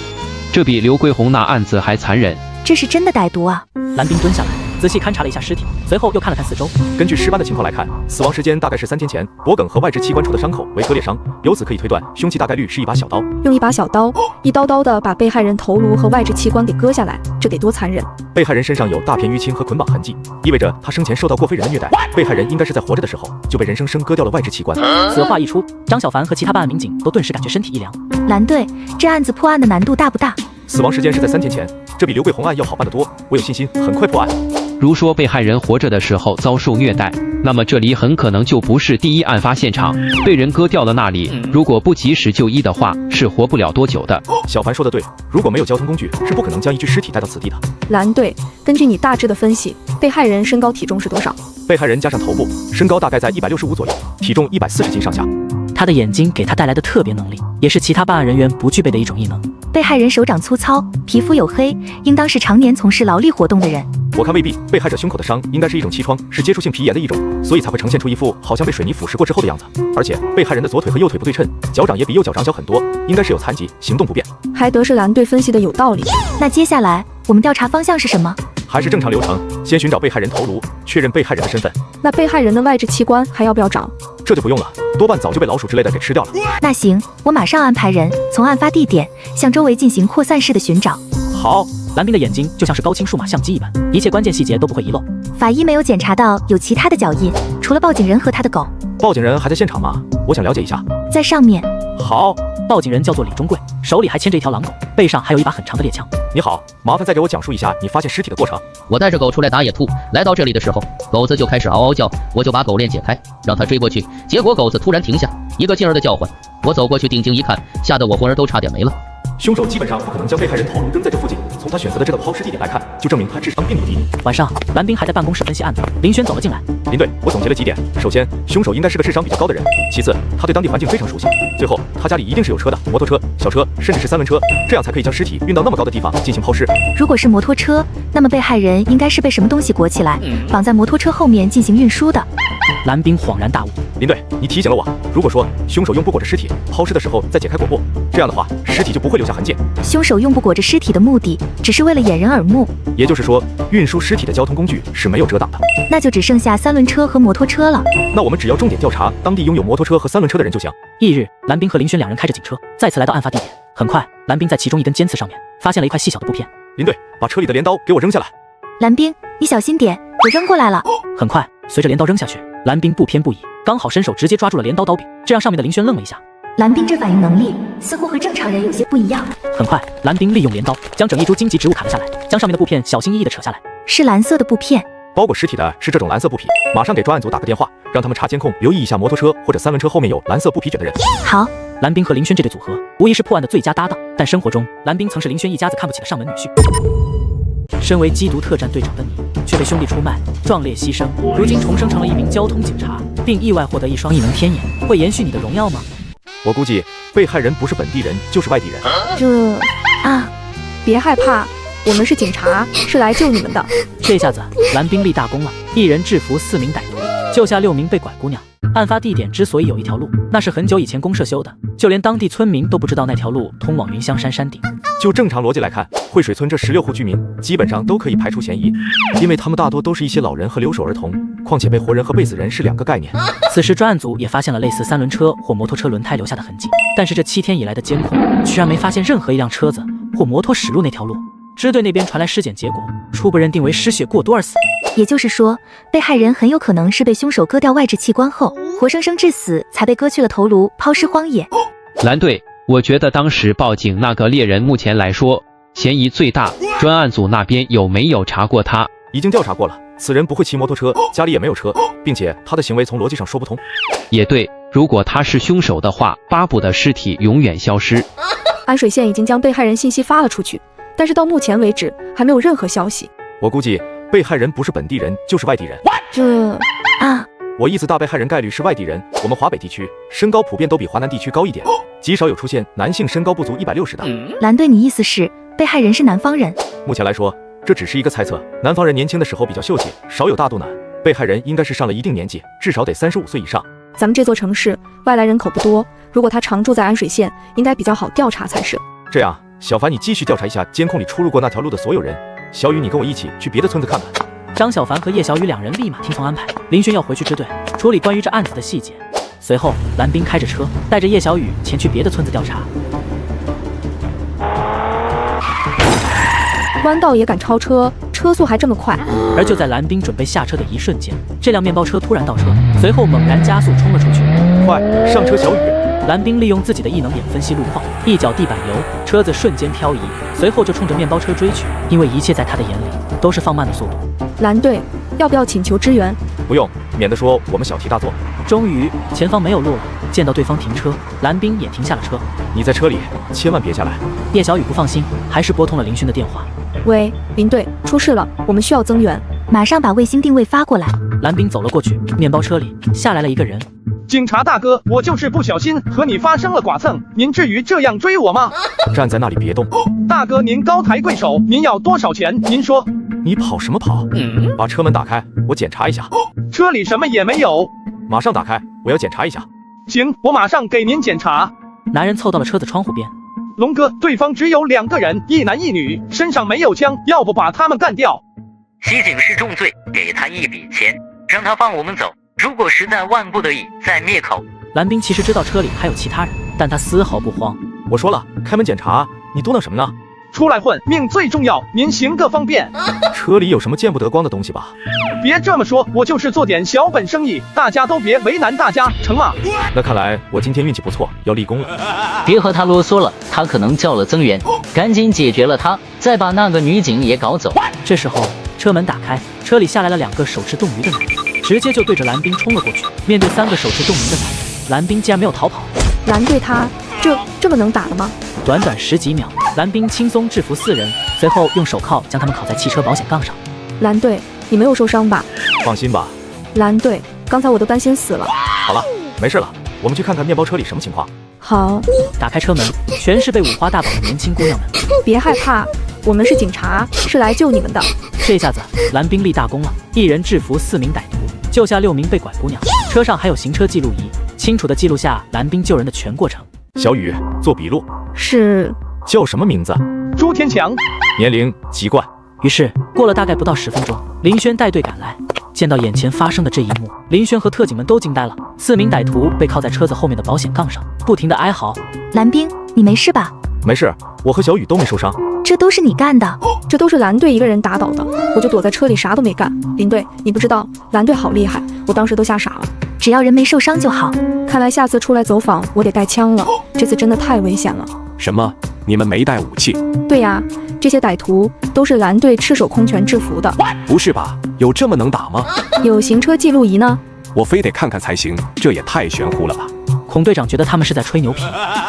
这比刘桂红那案子还残忍。这是真的歹毒啊！蓝冰蹲下来，仔细勘察了一下尸体，随后又看了看四周。根据尸斑的情况来看，死亡时间大概是3天前，脖梗和外置器官处的伤口为割裂伤，由此可以推断，凶器大概率是一把小刀。用一把小刀，一刀刀的把被害人头颅和外置器官给割下来，这得多残忍！被害人身上有大片淤青和捆绑痕迹，意味着他生前受到过非人的虐待。被害人应该是在活着的时候就被人生生割掉了外置器官。此话一出，张小凡和其他办案民警都顿时感觉身体一凉。蓝队，这案子破案的难度大不大？死亡时间是在3天前，这比刘桂红案要好办得多，我有信心很快破案。如说被害人活着的时候遭受虐待，那么这里很可能就不是第一案发现场，被人割掉了那里，如果不及时就医的话，是活不了多久的。小凡说的对，如果没有交通工具，是不可能将一具尸体带到此地的。蓝队，根据你大致的分析，被害人身高体重是多少？被害人加上头部，身高大概在165左右，体重140斤上下。他的眼睛给他带来的特别能力，也是其他办案人员不具备的一种异能。被害人手掌粗糙，皮肤黝黑，应当是常年从事劳力活动的人。我看未必，被害者胸口的伤应该是一种气疮，是接触性皮炎的一种，所以才会呈现出一副好像被水泥腐蚀过之后的样子。而且被害人的左腿和右腿不对称，脚掌也比右脚掌小很多，应该是有残疾，行动不便。还得是蓝队分析的有道理。那接下来我们调查方向是什么？还是正常流程，先寻找被害人头颅，确认被害人的身份。那被害人的外置器官还要不要找？这就不用了，多半早就被老鼠之类的给吃掉了。那行，我马上安排人从案发地点向周围进行扩散式的寻找。好。蓝冰的眼睛就像是高清数码相机一般，一切关键细节都不会遗漏。法医没有检查到有其他的脚印，除了报警人和他的狗。报警人还在现场吗？我想了解一下。在上面。好，报警人叫做李忠贵，手里还牵着一条狼狗，背上还有一把很长的猎枪。你好，麻烦再给我讲述一下你发现尸体的过程。我带着狗出来打野兔，来到这里的时候，狗子就开始嗷嗷叫，我就把狗链解开，让它追过去，结果狗子突然停下，一个劲儿的叫唤。我走过去定睛一看，吓得我魂儿都差点没了。凶手基本上不可能将被害人头颅扔在这附近，从他选择的这个抛尸地点来看，就证明他智商并不低。晚上，蓝冰还在办公室分析案子，林轩走了进来。林队，我总结了几点：首先，凶手应该是个智商比较高的人；其次，他对当地环境非常熟悉；最后，他家里一定是有车的，摩托车、小车，甚至是3轮车，这样才可以将尸体运到那么高的地方进行抛尸。如果是摩托车，那么被害人应该是被什么东西裹起来，绑在摩托车后面进行运输的。蓝冰恍然大悟，林队，你提醒了我。如果说凶手用布裹着尸体抛尸的时候再解开裹布，这样的话尸体就不会留下痕迹。凶手用布裹着尸体的目的只是为了掩人耳目，也就是说，运输尸体的交通工具是没有遮挡的。那就只剩下3轮车和摩托车了。那我们只要重点调查当地拥有摩托车和3轮车的人就行。翌日，蓝冰和林轩两人开着警车再次来到案发地点。很快，蓝冰在其中一根尖刺上面发现了一块细小的布片。林队，把车里的镰刀给我扔下来。蓝冰，你小心点，我扔过来了。很快，随着镰刀扔下去，蓝冰不偏不倚，刚好伸手直接抓住了镰刀刀柄，这让上面的林轩愣了一下。蓝冰这反应能力似乎和正常人有些不一样。很快，蓝冰利用镰刀将整一株荆棘植物砍了下来，将上面的布片小心翼翼地扯下来。是蓝色的布片，包裹尸体的是这种蓝色布皮。马上给专案组打个电话，让他们查监控，留意一下摩托车或者3轮车后面有蓝色布皮卷的人。好。蓝冰和林轩这对组合无疑是破案的最佳搭档，但生活中，蓝冰曾是林轩一家子看不起的上门女婿。身为缉毒特战队长的你，却被兄弟出卖，壮烈牺牲，如今重生成了一名交通警察，并意外获得一双异能天眼，会延续你的荣耀吗？我估计被害人不是本地人就是外地人。别害怕，我们是警察，是来救你们的。这下子蓝冰立大功了，一人制服4名歹徒，救下6名被拐姑娘。案发地点之所以有一条路，那是很久以前公社修的，就连当地村民都不知道那条路通往云香山山顶。就正常逻辑来看，惠水村这16户居民基本上都可以排除嫌疑，因为他们大多都是一些老人和留守儿童，况且被活人和被死人是2个概念。此时专案组也发现了类似3轮车或摩托车轮胎留下的痕迹，但是这7天以来的监控居然没发现任何一辆车子或摩托驶入那条路。支队那边传来尸检结果，初步认定为失血过多而死。也就是说，被害人很有可能是被凶手割掉外置器官后，活生生致死，才被割去了头颅，抛尸荒野。蓝队，我觉得当时报警那个猎人目前来说嫌疑最大，专案组那边有没有查过他？已经调查过了，此人不会骑摩托车，家里也没有车，并且他的行为从逻辑上说不通。也对，如果他是凶手的话，巴不得尸体永远消失。安水县已经将被害人信息发了出去，但是到目前为止还没有任何消息。我估计被害人不是本地人就是外地人。我意思大被害人概率是外地人。我们华北地区身高普遍都比华南地区高一点，极少有出现男性身高不足160的。蓝队，你意思是被害人是南方人？目前来说，这只是一个猜测。南方人年轻的时候比较秀气，少有大肚腩。被害人应该是上了一定年纪，至少得35岁以上。咱们这座城市外来人口不多，如果他常住在安水县，应该比较好调查才是。这样，小凡你继续调查一下监控里出入过那条路的所有人。小雨，你跟我一起去别的村子看看。张小凡和叶小雨两人立马听从安排，林轩要回去支队处理关于这案子的细节。随后，蓝冰开着车带着叶小雨前去别的村子调查。弯道也敢超车，车速还这么快。而就在蓝冰准备下车的一瞬间，这辆面包车突然倒车，随后猛然加速冲了出去。快上车，小雨！蓝冰利用自己的异能眼分析路况，一脚地板油，车子瞬间漂移，随后就冲着面包车追去。因为一切在他的眼里都是放慢的速度。蓝队，要不要请求支援？不用，免得说我们小题大做。终于，前方没有路了，见到对方停车，蓝冰也停下了车。你在车里，千万别下来。叶小雨不放心，还是拨通了林勋的电话。喂，林队，出事了，我们需要增援，马上把卫星定位发过来。蓝冰走了过去，面包车里下来了一个人。警察大哥，我就是不小心和你发生了剐蹭，您至于这样追我吗？站在那里别动。大哥，您高抬贵手，您要多少钱？您说。你跑什么跑？把车门打开，我检查一下。车里什么也没有。马上打开，我要检查一下。行，我马上给您检查。男人凑到了车子窗户边。龙哥，对方只有2个人，一男一女，身上没有枪，要不把他们干掉？西警示重罪，给他一笔钱，让他放我们走。如果实在万不得已，再灭口。蓝冰其实知道车里还有其他人，但他丝毫不慌。我说了，开门检查，你嘟囔什么呢？出来混，命最重要，您行个方便。车里有什么见不得光的东西吧？别这么说，我就是做点小本生意，大家都别为难大家，成吗？那看来我今天运气不错，要立功了。别和他啰嗦了，他可能叫了增援，赶紧解决了他，再把那个女警也搞走。这时候车门打开，车里下来了2个手持冻鱼的男人，直接就对着蓝冰冲了过去。面对3个手持冻鱼的男人，蓝冰竟然没有逃跑。蓝队他这么能打的吗？短短10几秒，蓝冰轻松制服4人，随后用手铐将他们铐在汽车保险杠上。蓝队，你没有受伤吧？放心吧。蓝队，刚才我都担心死了。好了，没事了，我们去看看面包车里什么情况。好。打开车门，全是被五花大绑的年轻姑娘们。别害怕，我们是警察，是来救你们的。这下子，蓝冰立大功了，一人制服4名歹徒，救下6名被拐姑娘。车上还有行车记录仪，清楚地记录下蓝冰救人的全过程。小雨，做笔录。是。叫什么名字？朱天强。年龄籍贯。于是过了大概不到10分钟，林轩带队赶来，见到眼前发生的这一幕，林轩和特警们都惊呆了。4名歹徒被铐在车子后面的保险杠上，不停地哀嚎。蓝冰，你没事吧？没事，我和小雨都没受伤。这都是你干的？这都是蓝队一个人打倒的，我就躲在车里啥都没干。林队，你不知道，蓝队好厉害，我当时都吓傻了。只要人没受伤就好。看来下次出来走访我得带枪了，这次真的太危险了。什么？你们没带武器？对呀，这些歹徒都是蓝队赤手空拳制服的。不是吧？有这么能打吗？有行车记录仪呢。我非得看看才行，这也太玄乎了吧。孔队长觉得他们是在吹牛皮。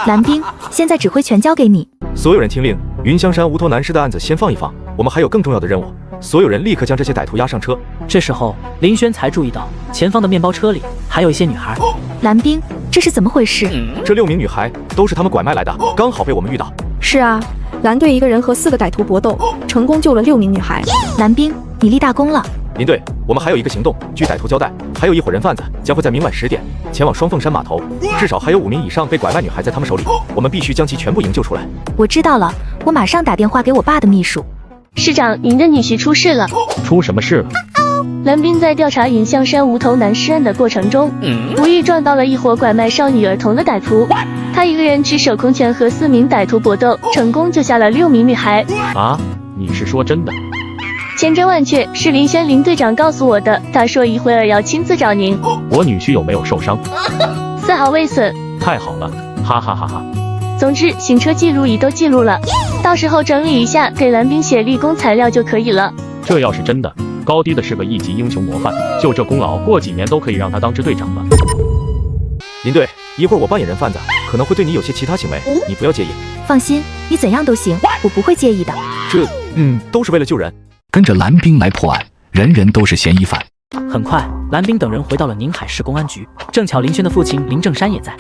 蓝冰，现在指挥权交给你。所有人听令，云香山无头男尸的案子先放一放，我们还有更重要的任务。所有人立刻将这些歹徒押上车。这时候林轩才注意到前方的面包车里还有一些女孩。蓝冰，这是怎么回事？这6名女孩都是他们拐卖来的，刚好被我们遇到。是啊，蓝队一个人和4个歹徒搏斗，成功救了6名女孩。蓝冰，你立大功了。林队，我们还有一个行动，据歹徒交代，还有一伙人贩子将会在明晚10点前往双凤山码头，至少还有5名以上被拐卖女孩在他们手里，我们必须将其全部营救出来。我知道了，我马上打电话给我爸的秘书。市长，您的女婿出事了。出什么事了？蓝冰在调查云香山无头男尸案的过程中，无意撞到了一伙拐卖少女儿童的歹徒。他一个人赤手空拳和4名歹徒搏斗，成功救下了6名女孩。啊，你是说真的？千真万确，是林轩林队长告诉我的。他说一会儿要亲自找您。我女婿有没有受伤？丝毫未损。太好了，哈哈哈哈。总之，行车记录仪都记录了，到时候整理一下，给蓝冰写立功材料就可以了。这要是真的，高低的是个1级英雄模范，就这功劳，过几年都可以让他当支队长了。林队，一会儿我扮演人贩子，可能会对你有些其他行为，你不要介意。放心，你怎样都行，我不会介意的。这，都是为了救人。跟着蓝冰来破案，人人都是嫌疑犯。很快，蓝冰等人回到了宁海市公安局，正巧林轩的父亲林正山也在。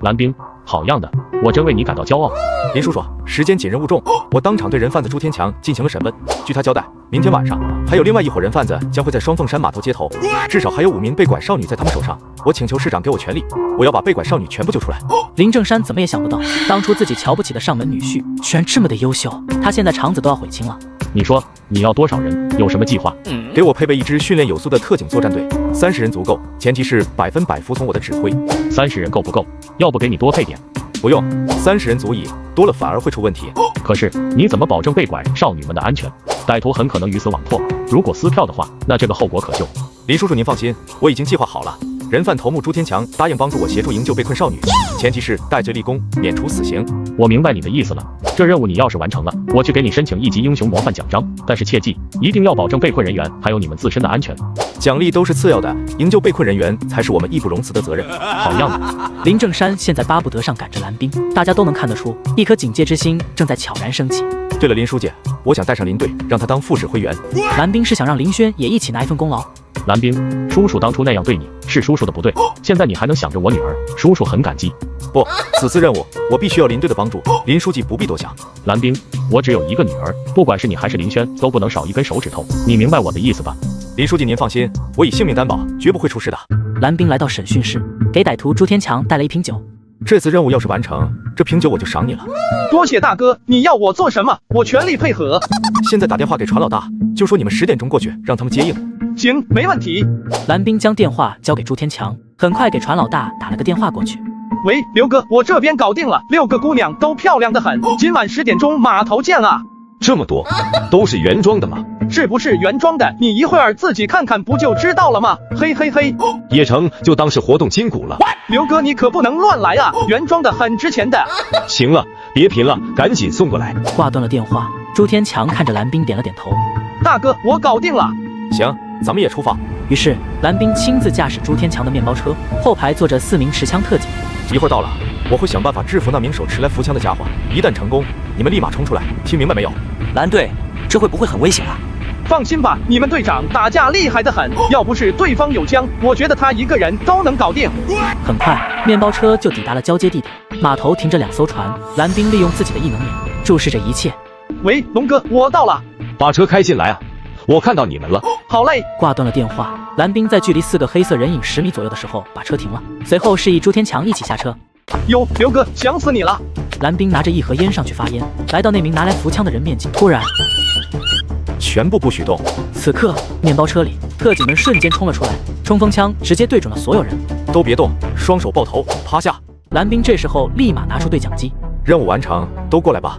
蓝冰，好样的，我真为你感到骄傲。林叔叔，时间紧任务重，我当场对人贩子朱天强进行了审问。据他交代，明天晚上还有另外一伙人贩子将会在双凤山码头接头，至少还有5名被拐少女在他们手上。我请求市长给我权力，我要把被拐少女全部救出来。林正山怎么也想不到，当初自己瞧不起的上门女婿，居然这么的优秀。他现在肠子都要悔青了。你说你要多少人？有什么计划？给我配备一支训练有素的特警作战队，30人足够，前提是100%服从我的指挥。30人够不够？要不给你多配点？不用，30人足矣，多了反而会出问题。可是你怎么保证被拐少女们的安全？歹徒很可能鱼死网破，如果撕票的话，那这个后果可就……林叔叔您放心，我已经计划好了。人贩头目朱天强答应帮助我协助营救被困少女，前提是戴罪立功，免除死刑。我明白你的意思了，这任务你要是完成了，我去给你申请1级英雄模范奖章，但是切记，一定要保证被困人员还有你们自身的安全。奖励都是次要的，营救被困人员才是我们义不容辞的责任。好样的！林正山现在巴不得上赶着蓝冰，大家都能看得出，一颗警戒之心正在悄然升起。对了，林书记，我想带上林队，让他当副指挥员。蓝冰是想让林轩也一起拿一份功劳。蓝冰，叔叔当初那样对你，是叔叔的不对，现在你还能想着我女儿，叔叔很感激。不，此次任务我必须要林队的帮助，林书记不必多想。蓝冰，我只有一个女儿，不管是你还是林轩，都不能少一根手指头，你明白我的意思吧？林书记您放心，我以性命担保，绝不会出事的。蓝冰来到审讯室，给歹徒朱天强带了一瓶酒。这次任务要是完成，这瓶酒我就赏你了。多谢大哥，你要我做什么，我全力配合。现在打电话给船老大，就说你们10点钟过去，让他们接应。行，没问题。蓝冰将电话交给朱天强，很快给船老大打了个电话过去。喂，刘哥，我这边搞定了，6个姑娘都漂亮的很，今晚10点钟码头见啊。这么多，都是原装的吗？是不是原装的？你一会儿自己看看不就知道了吗？嘿嘿嘿，也成就当是活动筋骨了。刘哥，你可不能乱来啊，原装的很值钱的。行了，别贫了，赶紧送过来。挂断了电话，朱天强看着蓝冰点了点头。大哥，我搞定了。行，咱们也出发。于是蓝冰亲自驾驶朱天强的面包车，后排坐着4名持枪特警。一会儿到了，我会想办法制服那名手持来扶枪的家伙。一旦成功，你们立马冲出来，听明白没有？蓝队，这会不会很危险啊？放心吧，你们队长打架厉害得很，要不是对方有枪，我觉得他一个人都能搞定。很快，面包车就抵达了交接地点，码头停着2艘船。蓝冰利用自己的异能眼注视着一切。喂，龙哥，我到了。把车开进来啊！我看到你们了。好嘞。挂断了电话，蓝冰在距离4个黑色人影10米左右的时候把车停了，随后示意朱天强一起下车。哟，刘哥，想死你了！蓝冰拿着一盒烟上去发烟，来到那名拿来扶枪的人面前，突然，全部不许动！此刻，面包车里特警们瞬间冲了出来，冲锋枪直接对准了所有人。都别动，双手抱头，趴下！蓝冰这时候立马拿出对讲机，任务完成，都过来吧。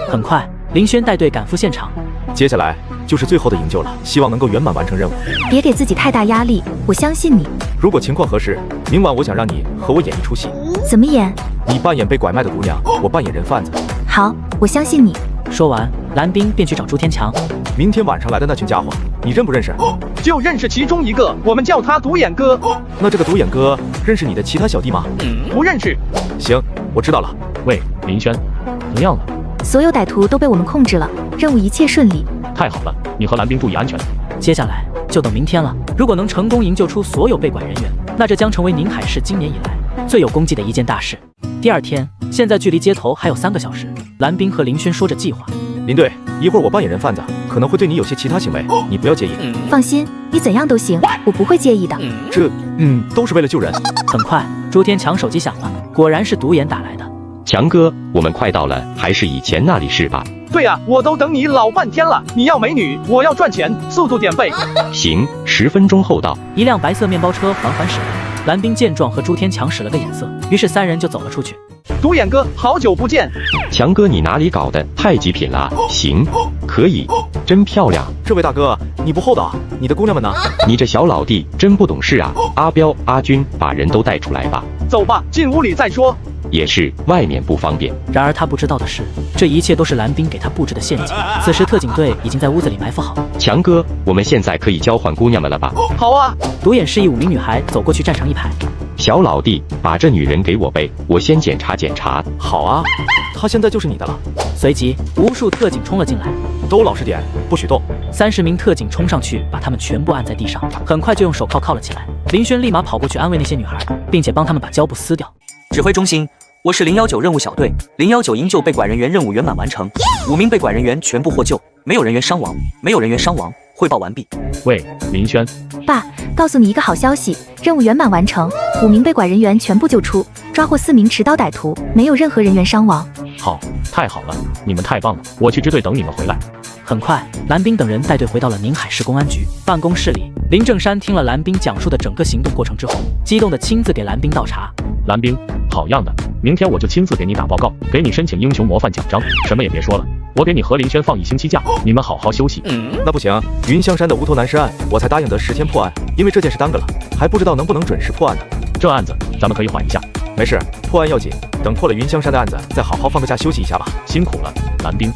很快，林轩带队赶赴现场。接下来就是最后的营救了，希望能够圆满完成任务。别给自己太大压力，我相信你。如果情况合适，明晚我想让你和我演一出戏。怎么演？你扮演被拐卖的姑娘，我扮演人贩子。好，我相信你。说完，蓝冰便去找朱天强。明天晚上来的那群家伙，你认不认识？就认识其中一个，我们叫他独眼哥。那这个独眼哥认识你的其他小弟吗？不认识。行，我知道了。喂，林轩，怎么样了？所有歹徒都被我们控制了，任务一切顺利。太好了，你和蓝冰注意安全。接下来就等明天了。如果能成功营救出所有被拐人员，那这将成为宁海市今年以来最有功绩的一件大事。第二天，现在距离接头还有3个小时。蓝冰和林轩说着计划。林队，一会儿我扮演人贩子，可能会对你有些其他行为，你不要介意。放心，你怎样都行，我不会介意的。都是为了救人。很快，朱天强手机响了，果然是独眼打来的。强哥，我们快到了，还是以前那里是吧？对啊，我都等你老半天了。你要美女，我要赚钱，速度点背。行，10分钟后到。一辆白色面包车缓缓驶来，蓝冰见状和朱天强使了个眼色，于是3人就走了出去。独眼哥，好久不见。强哥，你哪里搞的？太极品了。行，可以，真漂亮。这位大哥，你不厚道，你的姑娘们呢？你这小老弟真不懂事啊！阿彪、阿军，把人都带出来吧。走吧，进屋里再说。也是，外面不方便。然而他不知道的是，这一切都是蓝冰给他布置的陷阱。此时特警队已经在屋子里埋伏好。强哥，我们现在可以交换姑娘们了吧？好啊。独眼示意5名女孩走过去站成一排。小老弟，把这女人给我背，我先检查检查。好啊，她现在就是你的了。随即，无数特警冲了进来。都老实点，不许动。30名特警冲上去，把他们全部按在地上，很快就用手铐铐了起来。林轩立马跑过去安慰那些女孩，并且帮他们把胶布撕掉。指挥中心，我是019任务小队，019营救被拐人员任务圆满完成，5名被拐人员全部获救，没有人员伤亡，没有人员伤亡，汇报完毕。喂，林轩。爸，告诉你一个好消息，任务圆满完成，5名被拐人员全部救出，抓获4名持刀歹徒，没有任何人员伤亡。好，太好了，你们太棒了，我去支队等你们回来。很快，蓝冰等人带队回到了宁海市公安局办公室里。林正山听了蓝冰讲述的整个行动过程之后，激动地亲自给蓝冰倒茶。蓝冰，好样的！明天我就亲自给你打报告，给你申请英雄模范奖章。什么也别说了，我给你和林轩放1星期假，你们好好休息。那不行，云香山的无头男尸案，我才答应得10天破案，因为这件事耽搁了，还不知道能不能准时破案呢。这案子咱们可以缓一下。没事，破案要紧，等破了云香山的案子，再好好放个假休息一下吧。辛苦了，蓝冰。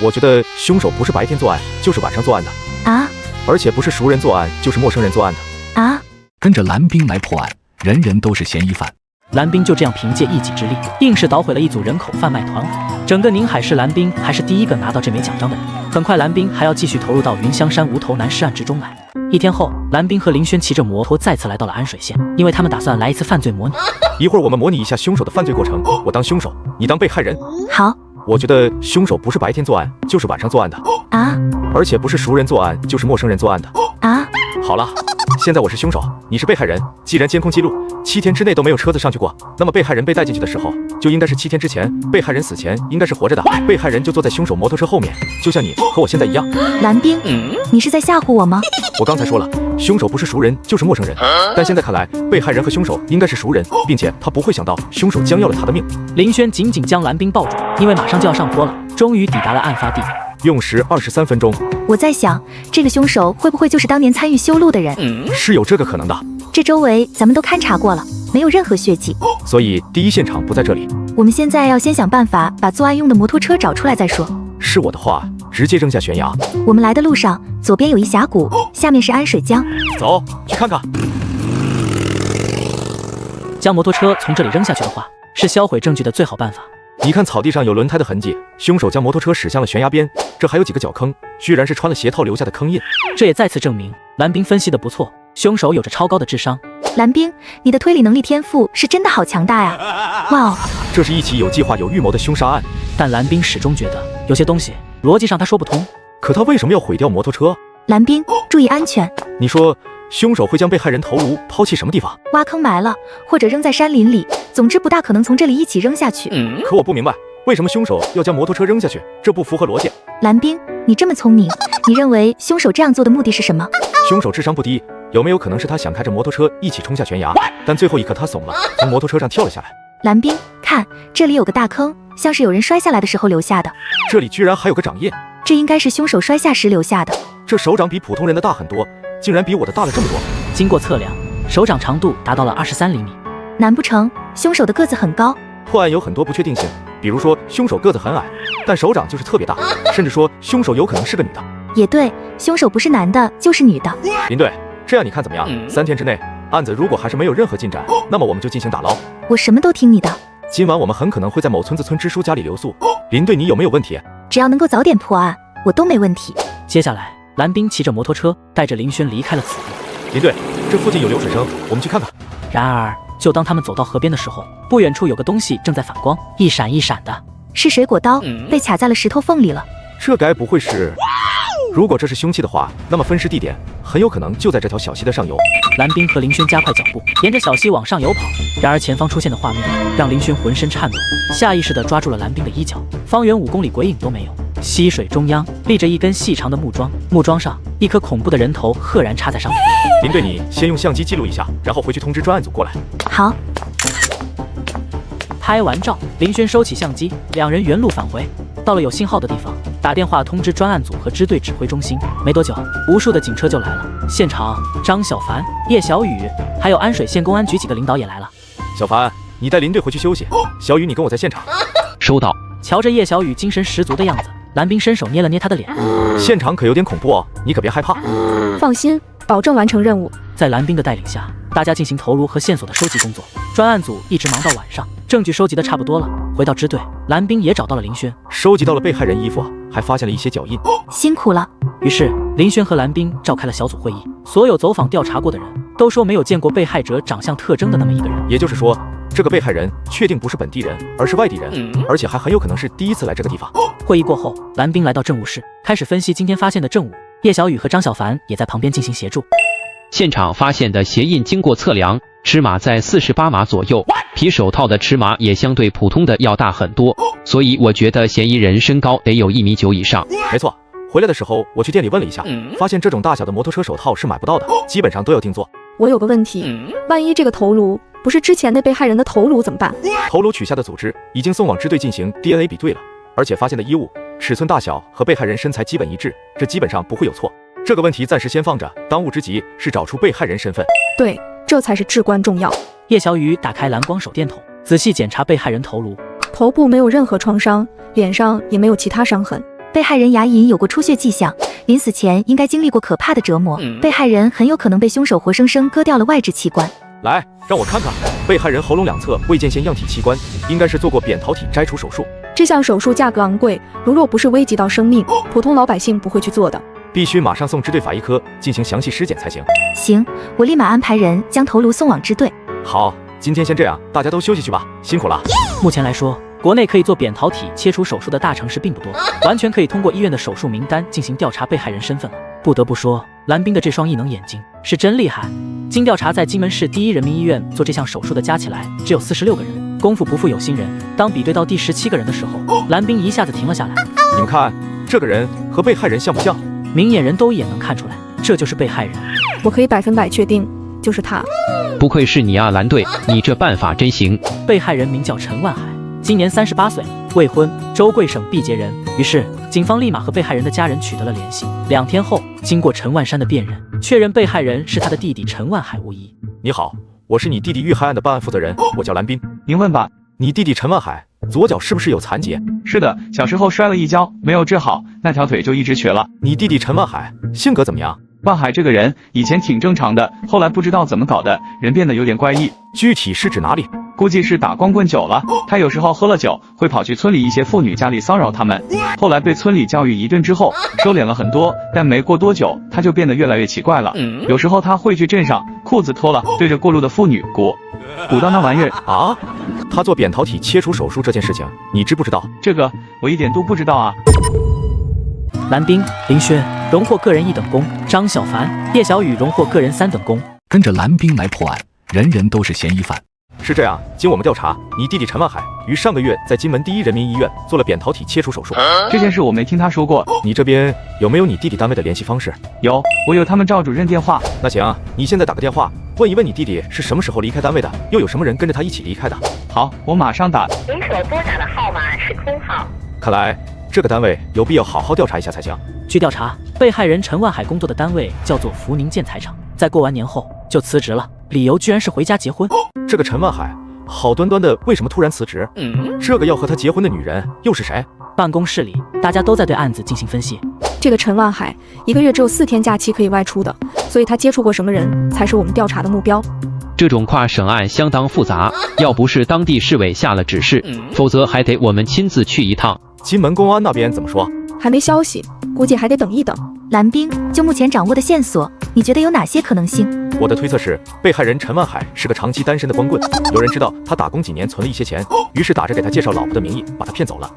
我觉得凶手不是白天作案，就是晚上作案的啊，而且不是熟人作案，就是陌生人作案的啊。跟着蓝冰来破案，人人都是嫌疑犯。蓝冰就这样凭借一己之力，硬是捣毁了一组人口贩卖团伙。整个宁海市，蓝冰还是第一个拿到这枚奖章的人。很快，蓝冰还要继续投入到云香山无头男尸案之中来。1天后，蓝冰和林轩骑着摩托再次来到了安水县，因为他们打算来一次犯罪模拟。一会儿我们模拟一下凶手的犯罪过程，我当凶手，你当被害人。好。我觉得凶手不是白天作案，就是晚上作案的啊，而且不是熟人作案，就是陌生人作案的啊。好了，现在我是凶手，你是被害人。既然监控记录7天之内都没有车子上去过，那么被害人被带进去的时候就应该是7天之前。被害人死前应该是活着的，被害人就坐在凶手摩托车后面，就像你和我现在一样。蓝冰，你是在吓唬我吗？我刚才说了，凶手不是熟人就是陌生人，但现在看来，被害人和凶手应该是熟人，并且他不会想到凶手将要了他的命。林轩紧紧将蓝冰抱住，因为马上就要上坡了，终于抵达了案发地。用时23分钟。我在想，这个凶手会不会就是当年参与修路的人？是有这个可能的。这周围咱们都勘察过了，没有任何血迹，所以第一现场不在这里。我们现在要先想办法把作案用的摩托车找出来再说。是我的话，直接扔下悬崖。我们来的路上，左边有一峡谷，下面是安水江。走，去看看。将摩托车从这里扔下去的话，是销毁证据的最好办法。你看草地上有轮胎的痕迹，凶手将摩托车驶向了悬崖边，这还有几个脚坑，居然是穿了鞋套留下的坑印。这也再次证明蓝冰分析的不错，凶手有着超高的智商。蓝冰，你的推理能力天赋是真的好强大呀！哇哦，这是一起有计划有预谋的凶杀案。但蓝冰始终觉得有些东西逻辑上他说不通。可他为什么要毁掉摩托车？蓝冰，注意安全。你说凶手会将被害人头颅抛弃什么地方？挖坑埋了，或者扔在山林里，总之不大可能从这里一起扔下去。可我不明白，为什么凶手要将摩托车扔下去？这不符合逻辑。蓝冰，你这么聪明，你认为凶手这样做的目的是什么？凶手智商不低，有没有可能是他想开着摩托车一起冲下悬崖，但最后一刻他怂了，从摩托车上跳了下来？蓝冰，看这里有个大坑，像是有人摔下来的时候留下的。这里居然还有个掌印，这应该是凶手摔下时留下的。这手掌比普通人的大很多，竟然比我的大了这么多。经过测量，手掌长度达到了23厘米。难不成凶手的个子很高？破案有很多不确定性，比如说凶手个子很矮，但手掌就是特别大，甚至说凶手有可能是个女的。也对，凶手不是男的就是女的。林队，这样你看怎么样？3天之内，案子如果还是没有任何进展，那么我们就进行打捞。我什么都听你的。今晚我们很可能会在某村子村支书家里留宿。林队，你有没有问题？只要能够早点破案，我都没问题。接下来，蓝冰骑着摩托车带着林轩离开了此地。林队，这附近有流水声，我们去看看。然而，就当他们走到河边的时候，不远处有个东西正在反光，一闪一闪的。是水果刀，被卡在了石头缝里了。这该不会是……如果这是凶器的话，那么分尸地点很有可能就在这条小溪的上游。蓝冰和林轩加快脚步，沿着小溪往上游跑。然而前方出现的画面让林轩浑身颤抖，下意识地抓住了蓝冰的衣角。方圆5公里鬼影都没有。溪水中央立着一根细长的木桩，木桩上一颗恐怖的人头赫然插在上面。林队，你先用相机记录一下，然后回去通知专案组过来。好。拍完照，林轩收起相机，两人原路返回。到了有信号的地方，打电话通知专案组和支队指挥中心。没多久，无数的警车就来了。现场，张小凡、叶小雨，还有安水县公安局几个领导也来了。小凡，你带林队回去休息。小雨，你跟我在现场。收到。瞧着叶小雨精神十足的样子，蓝冰伸手捏了捏他的脸。现场可有点恐怖哦，你可别害怕。放心，保证完成任务。在蓝冰的带领下，大家进行头颅和线索的收集工作。专案组一直忙到晚上，证据收集的差不多了。回到支队，蓝冰也找到了林轩，收集到了被害人衣服，还发现了一些脚印。辛苦了。于是林轩和蓝冰召开了小组会议，所有走访调查过的人都说没有见过被害者长相特征的那么一个人。也就是说，这个被害人确定不是本地人，而是外地人，而且还很有可能是第一次来这个地方。会议过后，蓝冰来到政务室，开始分析今天发现的证物。叶小雨和张小凡也在旁边进行协助。现场发现的鞋印经过测量，尺码在48码左右，皮手套的尺码也相对普通的要大很多，所以我觉得嫌疑人身高得有1.9米以上。没错，回来的时候我去店里问了一下，发现这种大小的摩托车手套是买不到的，基本上都要定做。我有个问题，万一这个头颅不是之前那被害人的头颅怎么办？头颅取下的组织已经送往支队进行 DNA 比对了，而且发现的衣物尺寸大小和被害人身材基本一致，这基本上不会有错。这个问题暂时先放着，当务之急是找出被害人身份。对，这才是至关重要。叶小雨打开蓝光手电筒，仔细检查被害人头颅，头部没有任何创伤，脸上也没有其他伤痕。被害人牙龈有过出血迹象，临死前应该经历过可怕的折磨。被害人很有可能被凶手活生生割掉了外置器官。来，让我看看，被害人喉咙两侧未见线样体器官，应该是做过扁桃体摘除手术。这项手术价格昂贵，如若不是危及到生命，普通老百姓不会去做的。必须马上送支队法医科进行详细尸检才行。行，我立马安排人将头颅送往支队。好，今天先这样，大家都休息去吧，辛苦了。目前来说，国内可以做扁桃体切除手术的大城市并不多，完全可以通过医院的手术名单进行调查被害人身份了。不得不说，蓝冰的这双异能眼睛是真厉害。经调查，在金门市第一人民医院做这项手术的加起来只有46个人，功夫不负有心人。当比对到第17个人的时候，蓝冰一下子停了下来。你们看，这个人和被害人像不像？明眼人都一眼能看出来，这就是被害人。我可以100%确定，就是他。不愧是你啊，蓝队，你这办法真行。被害人名叫陈万海，今年38岁，未婚，州贵省毕节人。于是，警方立马和被害人的家人取得了联系。2天后，经过陈万山的辨认，确认被害人是他的弟弟陈万海无疑。你好，我是你弟弟遇害案的办案负责人，我叫蓝斌。您问吧。你弟弟陈万海左脚是不是有残疾？是的，小时候摔了一跤，没有治好，那条腿就一直瘸了。你弟弟陈万海性格怎么样？万海这个人以前挺正常的，后来不知道怎么搞的，人变得有点怪异。具体是指哪里？估计是打光棍久了，他有时候喝了酒，会跑去村里一些妇女家里骚扰他们。后来被村里教育一顿之后，收敛了很多，但没过多久，他就变得越来越奇怪了。有时候他会去镇上，裤子脱了，对着过路的妇女鼓到那玩意儿啊。他做扁桃体切除手术这件事情，你知不知道？这个我一点都不知道啊。蓝冰、林轩荣获个人1等功，张小凡、叶小雨荣获个人3等功。跟着蓝冰来破案，人人都是嫌疑犯。是这样，经我们调查，你弟弟陈万海于上个月在金门第一人民医院做了扁桃体切除手术。这件事我没听他说过。你这边有没有你弟弟单位的联系方式？有，我有他们赵主任电话。那行，你现在打个电话，问一问你弟弟是什么时候离开单位的，又有什么人跟着他一起离开的。好，我马上打。您所拨打的号码是空号。看来这个单位有必要好好调查一下才行。据调查，被害人陈万海工作的单位叫做福宁建材厂，在过完年后就辞职了，理由居然是回家结婚。这个陈万海好端端的为什么突然辞职？这个要和他结婚的女人又是谁？办公室里大家都在对案子进行分析。这个陈万海1个月只有4天假期可以外出的，所以他接触过什么人才是我们调查的目标。这种跨省案相当复杂，要不是当地市委下了指示，否则还得我们亲自去一趟。金门公安那边怎么说？还没消息，估计还得等一等。蓝冰，就目前掌握的线索，你觉得有哪些可能性？我的推测是，被害人陈万海是个长期单身的光棍，有人知道他打工几年存了一些钱，于是打着给他介绍老婆的名义把他骗走了。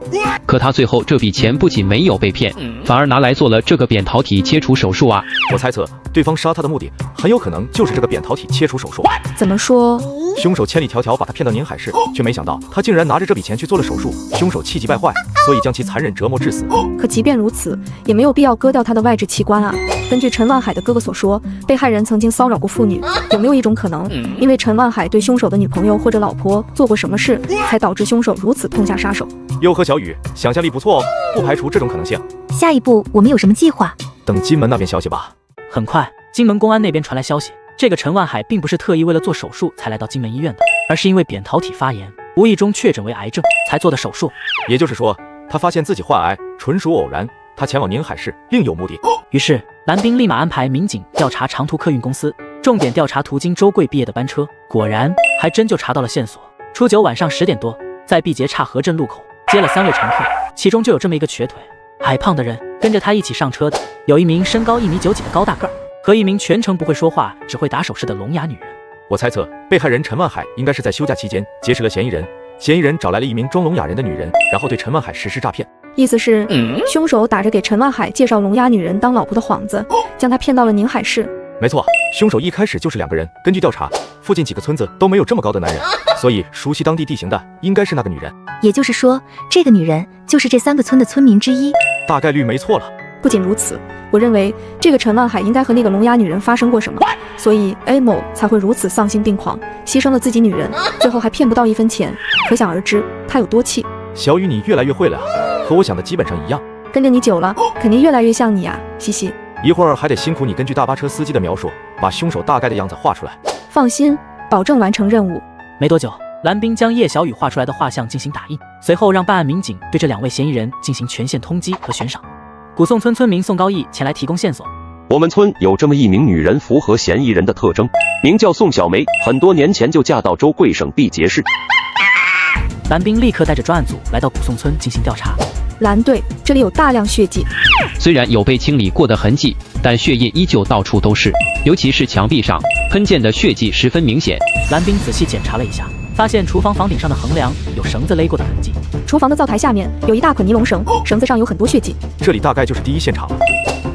可他最后这笔钱不仅没有被骗，反而拿来做了这个扁桃体切除手术啊！我猜测对方杀他的目的很有可能就是这个扁桃体切除手术。怎么说？凶手千里迢迢把他骗到宁海市，却没想到他竟然拿着这笔钱去做了手术。凶手气急败坏，所以将其残忍折磨致死。可即便如此，也没有必要割掉他的外置器官啊。根据陈万海的哥哥所说，被害人曾经骚扰过妇女，有没有一种可能，因为陈万海对凶手的女朋友或者老婆做过什么事，才导致凶手如此痛下杀手？哟呵，小雨，想象力不错哦，不排除这种可能性。下一步我们有什么计划？等金门那边消息吧。很快，金门公安那边传来消息，这个陈万海并不是特意为了做手术才来到金门医院的，而是因为扁桃体发炎，无意中确诊为癌症才做的手术。也就是说，他发现自己患癌纯属偶然，他前往宁海市另有目的。于是蓝冰立马安排民警调查长途客运公司，重点调查途经州贵毕业的班车。果然还真就查到了线索。初9晚上10点多，在毕节岔河镇路口接了3位乘客，其中就有这么一个瘸腿矮胖的人。跟着他一起上车的有一名身高1.9米的高大个儿，和一名全程不会说话只会打手势的聋哑女人。我猜测被害人陈万海应该是在休假期间结识了嫌疑人，嫌疑人找来了一名装聋哑人的女人，然后对陈万海实施诈骗。意思是，凶手打着给陈万海介绍聋哑女人当老婆的幌子，将他骗到了宁海市。没错，凶手一开始就是2个人。根据调查，附近几个村子都没有这么高的男人，所以熟悉当地地形的应该是那个女人。也就是说，这个女人就是这3个村的村民之一。大概率没错了。不仅如此，我认为这个陈万海应该和那个聋哑女人发生过什么，所以 A 某才会如此丧心病狂，牺牲了自己女人，最后还骗不到1分钱。可想而知他有多气。小雨，你越来越会了啊，和我想的基本上一样。跟着你久了，肯定越来越像你啊，嘻嘻。一会儿还得辛苦你根据大巴车司机的描述，把凶手大概的样子画出来。放心，保证完成任务。没多久，蓝冰将叶小雨画出来的画像进行打印，随后让办案民警对这2位嫌疑人进行全县通缉和悬赏。古宋村村民宋高义前来提供线索。我们村有这么一名女人，符合嫌疑人的特征，名叫宋小梅，很多年前就嫁到州贵省毕节市。蓝冰立刻带着专案组来到古宋村进行调查。蓝队，这里有大量血迹，虽然有被清理过的痕迹，但血液依旧到处都是，尤其是墙壁上喷溅的血迹十分明显。蓝冰仔细检查了一下，发现厨房房顶上的横梁有绳子勒过的痕迹，厨房的灶台下面有一大捆尼龙绳，绳子上有很多血迹。这里大概就是第一现场了。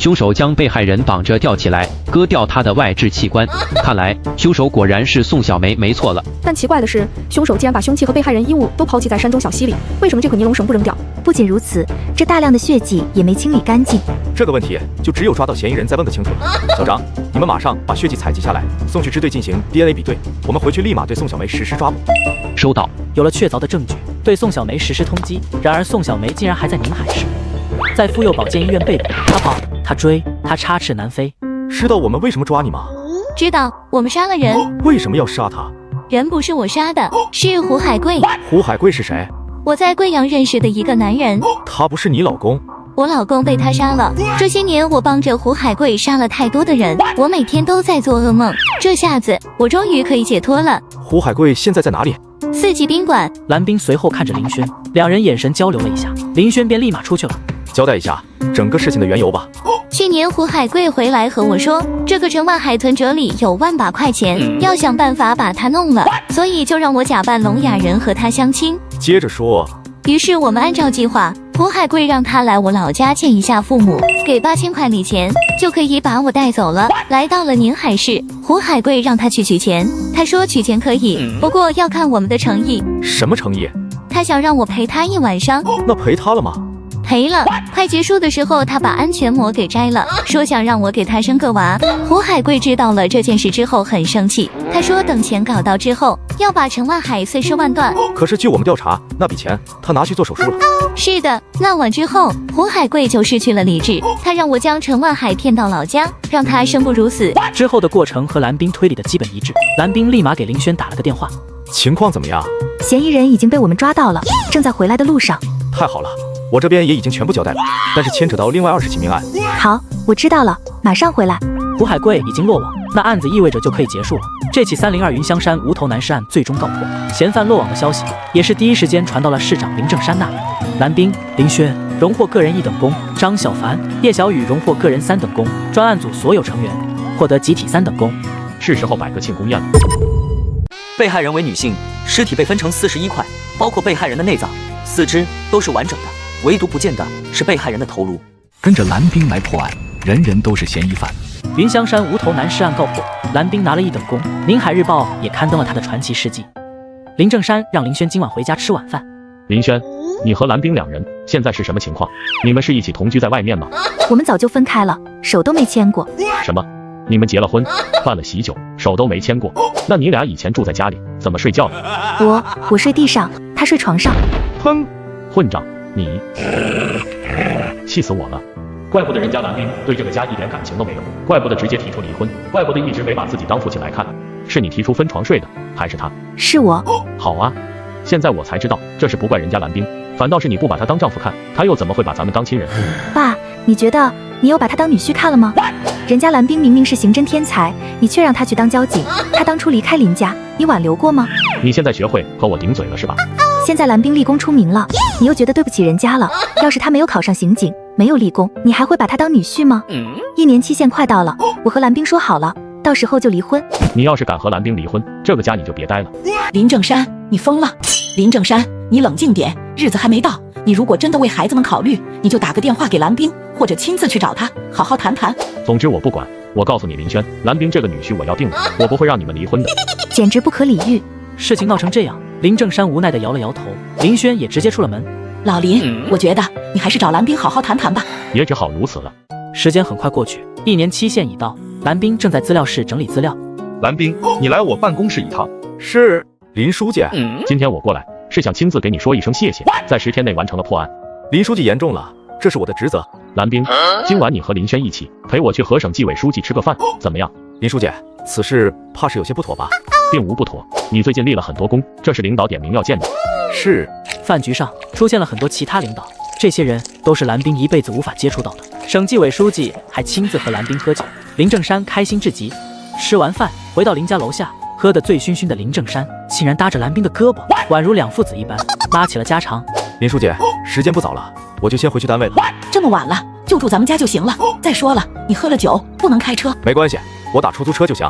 凶手将被害人绑着吊起来，割掉她的外置器官。看来凶手果然是宋小梅没错了。但奇怪的是，凶手竟然把凶器和被害人衣物都抛弃在山中小溪里，为什么这个尼龙绳不扔掉？不仅如此，这大量的血迹也没清理干净。这个问题就只有抓到嫌疑人再问个清楚了。小张，你们马上把血迹采集下来，送去支队进行 DNA 比对。我们回去立马对宋小梅实施抓捕。收到。有了确凿的证据，对宋小梅实施通缉。然而宋小梅竟然还在宁海市，在妇幼保健医院被捕。他跑，他追，他插翅难飞。知道我们为什么抓你吗？知道，我们杀了人。为什么要杀他？人不是我杀的，是胡海贵。胡海贵是谁？我在贵阳认识的一个男人。他不是你老公？我老公被他杀了。这些年我帮着胡海贵杀了太多的人，我每天都在做噩梦。这下子我终于可以解脱了。胡海贵现在在哪里？4级宾馆。蓝冰随后看着林轩，两人眼神交流了一下，林轩便立马出去了。交代一下整个事情的缘由吧。去年胡海贵回来和我说，这个陈万海存折里有1万把块钱，要想办法把他弄了，所以就让我假扮聋哑人和他相亲。接着说。于是我们按照计划，胡海贵让他来我老家见一下父母，给8000块礼钱，就可以把我带走了。来到了宁海市，胡海贵让他去取钱，他说取钱可以，不过要看我们的诚意。什么诚意？他想让我陪他1晚上。那陪他了吗？赔了。快结束的时候，他把安全膜给摘了，说想让我给他生个娃。胡海贵知道了这件事之后很生气，他说等钱搞到之后，要把陈万海碎尸万段。可是据我们调查，那笔钱他拿去做手术了。是的，那晚之后，胡海贵就失去了理智，他让我将陈万海骗到老家，让他生不如死。之后的过程和蓝冰推理的基本一致，蓝冰立马给林轩打了个电话。情况怎么样？嫌疑人已经被我们抓到了，正在回来的路上。太好了。我这边也已经全部交代了，但是牵扯到另外20起命案。好，我知道了，马上回来。胡海贵已经落网，那案子意味着就可以结束了。这起302云香山无头男尸案最终告破，嫌犯落网的消息也是第一时间传到了市长林正山那里。蓝冰、林轩荣获个人1等功，张小凡、叶小雨荣获个人3等功，专案组所有成员获得集体3等功。是时候摆个庆功宴了。被害人为女性，尸体被分成41块，包括被害人的内脏、四肢都是完整的。唯独不见的是被害人的头颅。跟着蓝冰来破案，人人都是嫌疑犯。云香山无头男尸案告破，蓝冰拿了1等功。宁海日报也刊登了他的传奇事迹。林正山让林轩今晚回家吃晚饭。林轩，你和蓝冰两人现在是什么情况？你们是一起同居在外面吗？我们早就分开了，手都没牵过。什么？你们结了婚，办了喜酒，手都没牵过？那你俩以前住在家里怎么睡觉的？我睡地上，他睡床上。哼，混账！你气死我了！怪不得人家蓝冰对这个家一点感情都没有，怪不得直接提出离婚，怪不得一直没把自己当父亲来看。是你提出分床睡的，还是他？是我。好啊，现在我才知道，这是不怪人家蓝冰，反倒是你不把他当丈夫看，他又怎么会把咱们当亲人？爸，你觉得你有把他当女婿看了吗？人家蓝冰明明是刑侦天才，你却让他去当交警。他当初离开林家，你挽留过吗？你现在学会和我顶嘴了是吧？现在蓝冰立功出名了，你又觉得对不起人家了。要是他没有考上刑警，没有立功，你还会把他当女婿吗？1年期限快到了，我和蓝冰说好了，到时候就离婚。你要是敢和蓝冰离婚，这个家你就别待了。林正山，你疯了！林正山，你冷静点，日子还没到。你如果真的为孩子们考虑，你就打个电话给蓝冰，或者亲自去找他，好好谈谈。总之我不管，我告诉你林轩，蓝冰这个女婿我要定了，我不会让你们离婚的。简直不可理喻！事情闹成这样，林正山无奈地摇了摇头，林轩也直接出了门。老林，我觉得你还是找蓝冰好好谈谈吧。也只好如此了。时间很快过去，1年期限已到，蓝冰正在资料室整理资料。蓝冰，你来我办公室一趟。是，林书记。今天我过来是想亲自给你说一声谢谢，在10天内完成了破案。林书记言重了，这是我的职责。蓝冰，今晚你和林轩一起陪我去河省纪委书记吃个饭，怎么样？林书记，此事怕是有些不妥吧？并无不妥，你最近立了很多功，这是领导点名要见你。是。饭局上出现了很多其他领导，这些人都是蓝冰一辈子无法接触到的。省纪委书记还亲自和蓝冰喝酒，林正山开心至极。吃完饭回到林家楼下，喝得醉醺醺的林正山竟然搭着蓝冰的胳膊，宛如两父子一般，拉起了家常。林书记，时间不早了，我就先回去单位了。这么晚了，就住咱们家就行了。再说了，你喝了酒不能开车。没关系，我打出租车就行。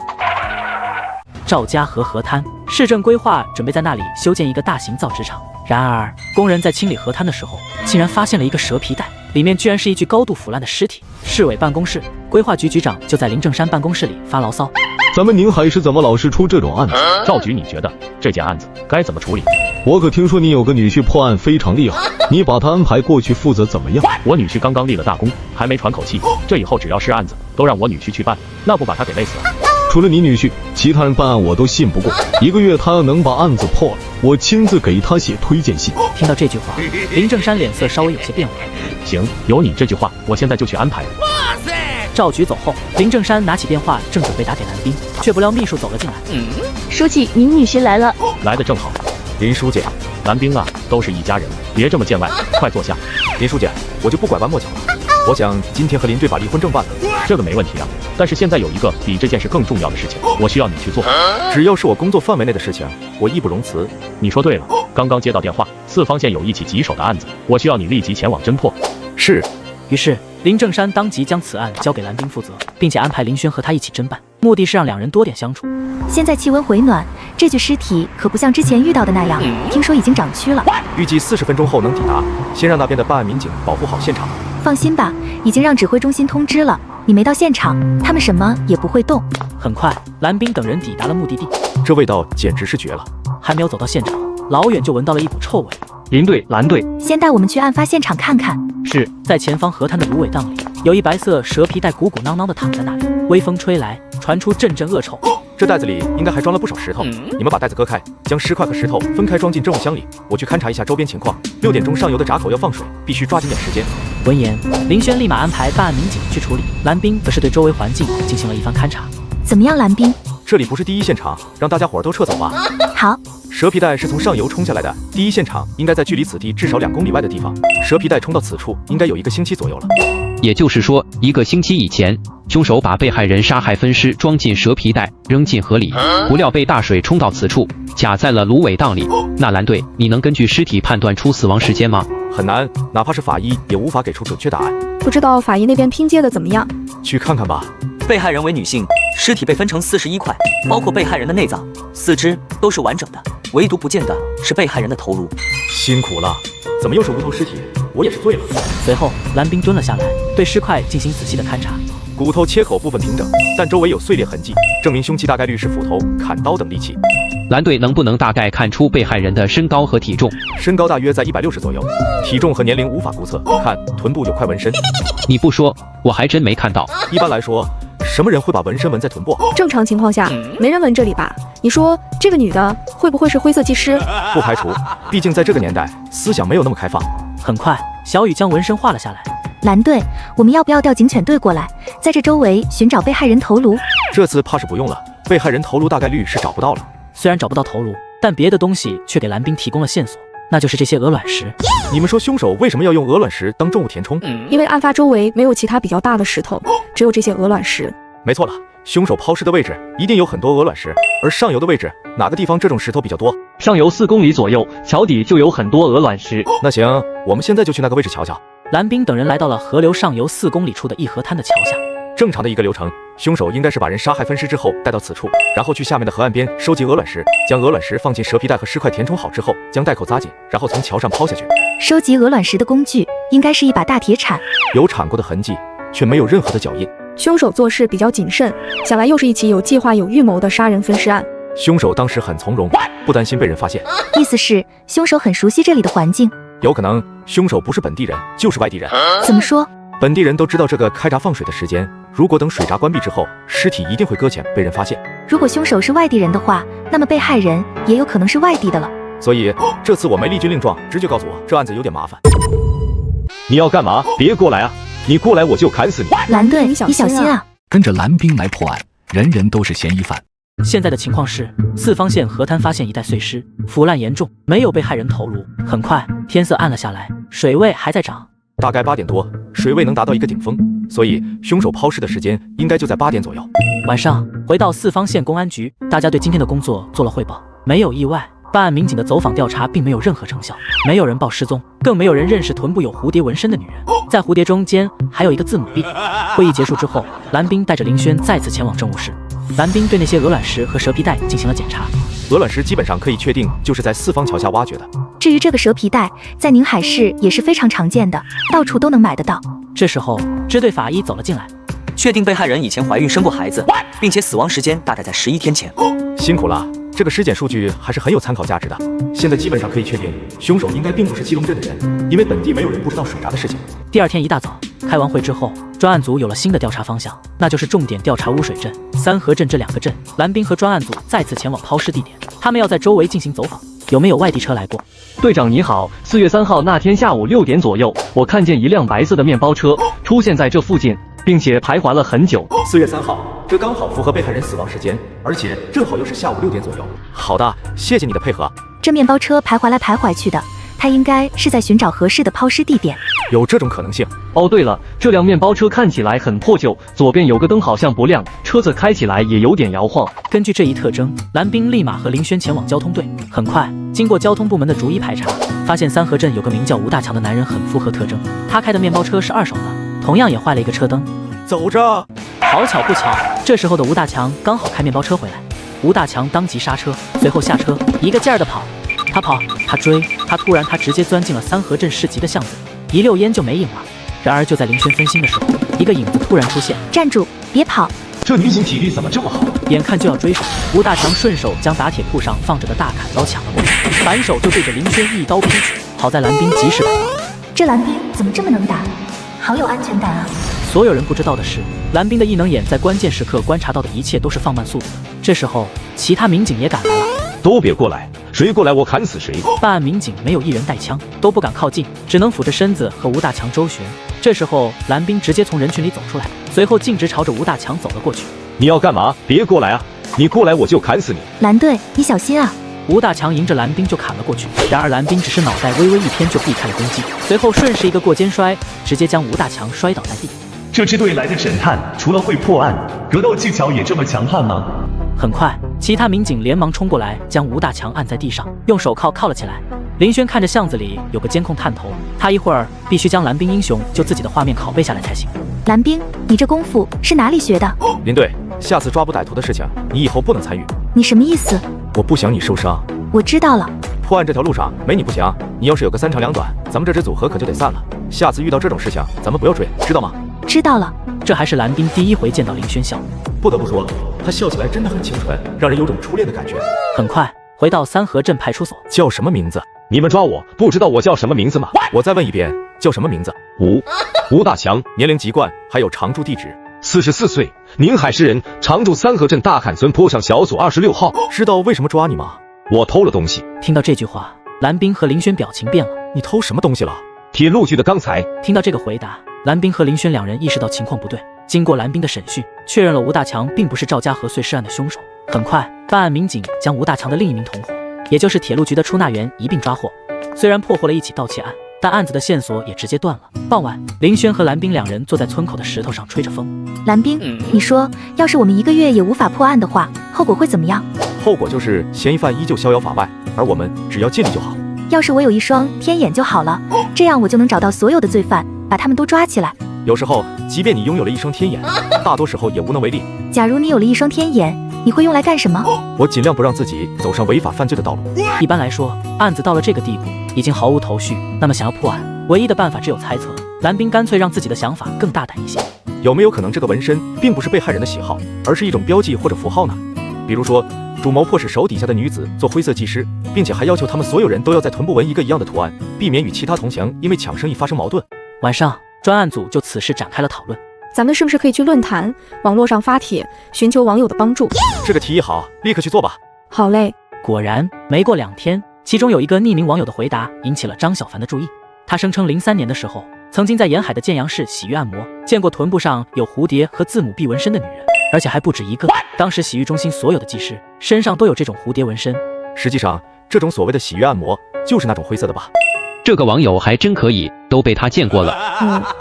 赵家河河滩，市政规划准备在那里修建一个大型造纸厂。然而，工人在清理河滩的时候，竟然发现了一个蛇皮袋，里面居然是一具高度腐烂的尸体。市委办公室，规划局局长就在林正山办公室里发牢骚。咱们宁海市怎么老是出这种案子？赵局，你觉得这件案子该怎么处理？我可听说你有个女婿破案非常厉害，你把他安排过去负责怎么样？我女婿刚刚立了大功，还没喘口气，这以后只要是案子都让我女婿去办，那不把他给累死了？除了你女婿，其他人办案我都信不过。1个月他要能把案子破了，我亲自给他写推荐信。听到这句话，林正山脸色稍微有些变化。行，有你这句话，我现在就去安排。赵局走后，林正山拿起电话正准备打给蓝冰，却不料秘书走了进来。书记，您女婿来了。来的正好。林书记，蓝冰啊，都是一家人，别这么见外，快坐下。林书记，我就不拐弯抹角了。我想今天和林队把离婚证办了。这个没问题啊，但是现在有一个比这件事更重要的事情，我需要你去做。只要是我工作范围内的事情，我义不容辞。你说对了，刚刚接到电话，四方县有一起棘手的案子，我需要你立即前往侦破。是。于是林正山当即将此案交给蓝冰负责，并且安排林轩和他一起侦办，目的是让两人多点相处。现在气温回暖，这具尸体可不像之前遇到的那样，听说已经长蛆了。预计40分钟后能抵达，先让那边的办案民警保护好现场。放心吧，已经让指挥中心通知了，你没到现场，他们什么也不会动。很快，蓝冰等人抵达了目的地，这味道简直是绝了。还没有走到现场，老远就闻到了一股臭味。林队、蓝队，先带我们去案发现场看看。是在前方河滩的芦苇荡里，有一白色蛇皮袋鼓鼓囊囊的躺在那里，微风吹来，传出阵阵恶臭。这袋子里应该还装了不少石头，你们把袋子割开，将尸块和石头分开装进证物箱里，我去勘察一下周边情况。6点钟上游的闸口要放水，必须抓紧点时间。闻言，林轩立马安排办案民警去处理，蓝冰则是对周围环境进行了一番勘察。怎么样，蓝冰？这里不是第一现场，让大家伙儿都撤走吧。好。蛇皮袋是从上游冲下来的，第一现场应该在距离此地至少2公里外的地方。蛇皮袋冲到此处应该有1个星期左右了。也就是说，1个星期以前，凶手把被害人杀害分尸装进蛇皮袋，扔进河里，不料被大水冲到此处，卡在了芦苇荡里。那蓝队，你能根据尸体判断出死亡时间吗？很难，哪怕是法医也无法给出准确答案。不知道法医那边拼接的怎么样？去看看吧。被害人为女性，尸体被分成41块，包括被害人的内脏、四肢都是完整的，唯独不见的是被害人的头颅。辛苦了，怎么又是无头尸体？我也是醉了。随后，蓝冰蹲了下来，对尸块进行仔细的勘察。骨头切口部分平整，但周围有碎裂痕迹，证明凶器大概率是斧头、砍刀等利器。蓝队能不能大概看出被害人的身高和体重？身高大约在160左右，体重和年龄无法估测。看臀部有块纹身。你不说，我还真没看到。一般来说，什么人会把纹身纹在臀部？正常情况下，没人纹这里吧？你说这个女的会不会是灰色技师？不排除，毕竟在这个年代，思想没有那么开放。很快，小雨将纹身画了下来。蓝队，我们要不要调警犬队过来，在这周围寻找被害人头颅？这次怕是不用了，被害人头颅大概率是找不到了。虽然找不到头颅，但别的东西却给蓝冰提供了线索，那就是这些鹅卵石。你们说凶手为什么要用鹅卵石当重物填充？因为案发周围没有其他比较大的石头，只有这些鹅卵石。没错了，凶手抛尸的位置一定有很多鹅卵石，而上游的位置哪个地方这种石头比较多？上游4公里左右，桥底就有很多鹅卵石。那行，我们现在就去那个位置瞧瞧。蓝冰等人来到了河流上游4公里处的一河滩的桥下。正常的一个流程，凶手应该是把人杀害分尸之后带到此处，然后去下面的河岸边收集鹅卵石，将鹅卵石放进蛇皮袋和尸块填充好之后，将袋口扎紧，然后从桥上抛下去。收集鹅卵石的工具应该是一把大铁铲，有铲过的痕迹，却没有任何的脚印。凶手做事比较谨慎，想来又是一起有计划、有预谋的杀人分尸案。凶手当时很从容，不担心被人发现。意思是凶手很熟悉这里的环境？有可能凶手不是本地人，就是外地人。怎么说？本地人都知道这个开闸放水的时间，如果等水闸关闭之后，尸体一定会搁浅被人发现。如果凶手是外地人的话，那么被害人也有可能是外地的了。所以这次我没立军令状，直觉告诉我这案子有点麻烦。你要干嘛？别过来啊！你过来我就砍死你！蓝队，你小心啊！跟着蓝冰来破案，人人都是嫌疑犯。现在的情况是，四方县河滩发现一袋碎尸，腐烂严重，没有被害人头颅。很快，天色暗了下来，水位还在涨。大概8点多，水位能达到一个顶峰，所以凶手抛尸的时间应该就在8点左右。晚上回到四方县公安局，大家对今天的工作做了汇报。没有意外，办案民警的走访调查并没有任何成效，没有人报失踪，更没有人认识臀部有蝴蝶纹身的女人，在蝴蝶中间还有一个字母 B。会议结束之后，蓝冰带着林轩再次前往政务室。蓝冰对那些鹅卵石和蛇皮袋进行了检查。鹅卵石基本上可以确定就是在四方桥下挖掘的。至于这个蛇皮袋，在宁海市也是非常常见的，到处都能买得到。这时候，支队法医走了进来，确定被害人以前怀孕生过孩子，并且死亡时间大概在11天前。辛苦了，这个尸检数据还是很有参考价值的。现在基本上可以确定，凶手应该并不是基隆镇的人，因为本地没有人不知道水闸的事情。第二天一大早，开完会之后，专案组有了新的调查方向，那就是重点调查污水镇、三河镇这2个镇。蓝冰和专案组再次前往抛尸地点，他们要在周围进行走访，有没有外地车来过？队长你好，4月3号那天下午6点左右，我看见一辆白色的面包车出现在这附近，并且徘徊了很久。4月3号，这刚好符合被害人死亡时间，而且正好又是下午6点左右。好的，谢谢你的配合。这面包车徘徊来徘徊去的，他应该是在寻找合适的抛尸地点。有这种可能性。哦，对了，这辆面包车看起来很破旧，左边有个灯好像不亮，车子开起来也有点摇晃。根据这一特征，蓝冰立马和林轩前往交通队。很快，经过交通部门的逐一排查，发现三河镇有个名叫吴大强的男人很符合特征。他开的面包车是2手的，同样也坏了一个车灯。走着。好巧不巧，这时候的吴大强刚好开面包车回来。吴大强当即刹车，随后下车，一个劲儿的跑。他跑，他追，他直接钻进了三河镇市集的巷子里，一溜烟就没影了。然而就在林轩分心的时候，一个影子突然出现。站住，别跑！这女警体力怎么这么好？眼看就要追上，吴大强顺手将打铁铺上放着的大砍刀抢了过来，反手就对着林轩一刀劈去。好在蓝冰及时赶到。这蓝冰怎么这么能打？好有安全感啊！所有人不知道的是，蓝冰的异能眼在关键时刻观察到的一切都是放慢速度的。这时候，其他民警也赶来了。都别过来，谁过来我砍死谁！办案民警没有一人带枪，都不敢靠近，只能俯着身子和吴大强周旋。这时候，蓝冰直接从人群里走出来，随后径直朝着吴大强走了过去。你要干嘛？别过来啊！你过来我就砍死你！蓝队，你小心啊！吴大强迎着蓝冰就砍了过去，然而蓝冰只是脑袋微微一偏就避开了攻击，随后顺势一个过肩摔，直接将吴大强摔倒在地。这支队来的神探，除了会破案，格斗技巧也这么强悍吗？很快，其他民警连忙冲过来，将吴大强按在地上，用手铐铐了起来。林轩看着巷子里有个监控探头，他一会儿必须将蓝冰英雄救自己的画面拷贝下来才行。蓝冰，你这功夫是哪里学的？林队，下次抓捕歹徒的事情，你以后不能参与。你什么意思？我不想你受伤。我知道了。破案这条路上没你不行，你要是有个3长2短，咱们这支组合可就得散了。下次遇到这种事情，咱们不要追，知道吗？知道了。这还是蓝冰第一回见到林轩笑，不得不说，他笑起来真的很清纯，让人有种初恋的感觉。很快回到三河镇派出所，叫什么名字？你们抓我，不知道我叫什么名字吗？我再问一遍，叫什么名字？吴大强，年龄籍贯，还有常住地址。44岁，宁海市人，常住三河镇大坎村坡上小组26号。知道为什么抓你吗？我偷了东西。听到这句话，蓝冰和林轩表情变了。你偷什么东西了？铁路局的钢材。听到这个回答，蓝冰和林轩2人意识到情况不对。经过蓝冰的审讯，确认了吴大强并不是赵家河碎尸案的凶手。很快，办案民警将吴大强的另一名同伙，也就是铁路局的出纳员一并抓获。虽然破获了一起盗窃案，但案子的线索也直接断了。傍晚，林轩和蓝冰2人坐在村口的石头上吹着风。蓝冰，你说，要是我们1个月也无法破案的话，后果会怎么样？后果就是嫌疑犯依旧逍遥法外，而我们只要尽力就好。要是我有一双天眼就好了，这样我就能找到所有的罪犯，把他们都抓起来。有时候，即便你拥有了一双天眼，大多时候也无能为力。假如你有了一双天眼，你会用来干什么？我尽量不让自己走上违法犯罪的道路。一般来说，案子到了这个地步，已经毫无头绪，那么想要破案，唯一的办法只有猜测。蓝冰干脆让自己的想法更大胆一些。有没有可能这个纹身并不是被害人的喜好，而是一种标记或者符号呢？比如说，主谋迫使手底下的女子做灰色技师，并且还要求他们所有人都要在臀部纹一个一样的图案，避免与其他同行因为抢生意发生矛盾。晚上，专案组就此事展开了讨论。咱们是不是可以去论坛、网络上发帖，寻求网友的帮助？这个提议好，立刻去做吧。好嘞。果然，没过2天，其中有一个匿名网友的回答引起了张小凡的注意。他声称03年的时候，曾经在沿海的建阳市洗浴按摩，见过臀部上有蝴蝶和字母 B 纹身的女人，而且还不止一个。当时洗浴中心所有的技师身上都有这种蝴蝶纹身。实际上，这种所谓的洗浴按摩就是那种灰色的吧？这个网友还真可以，都被他见过了。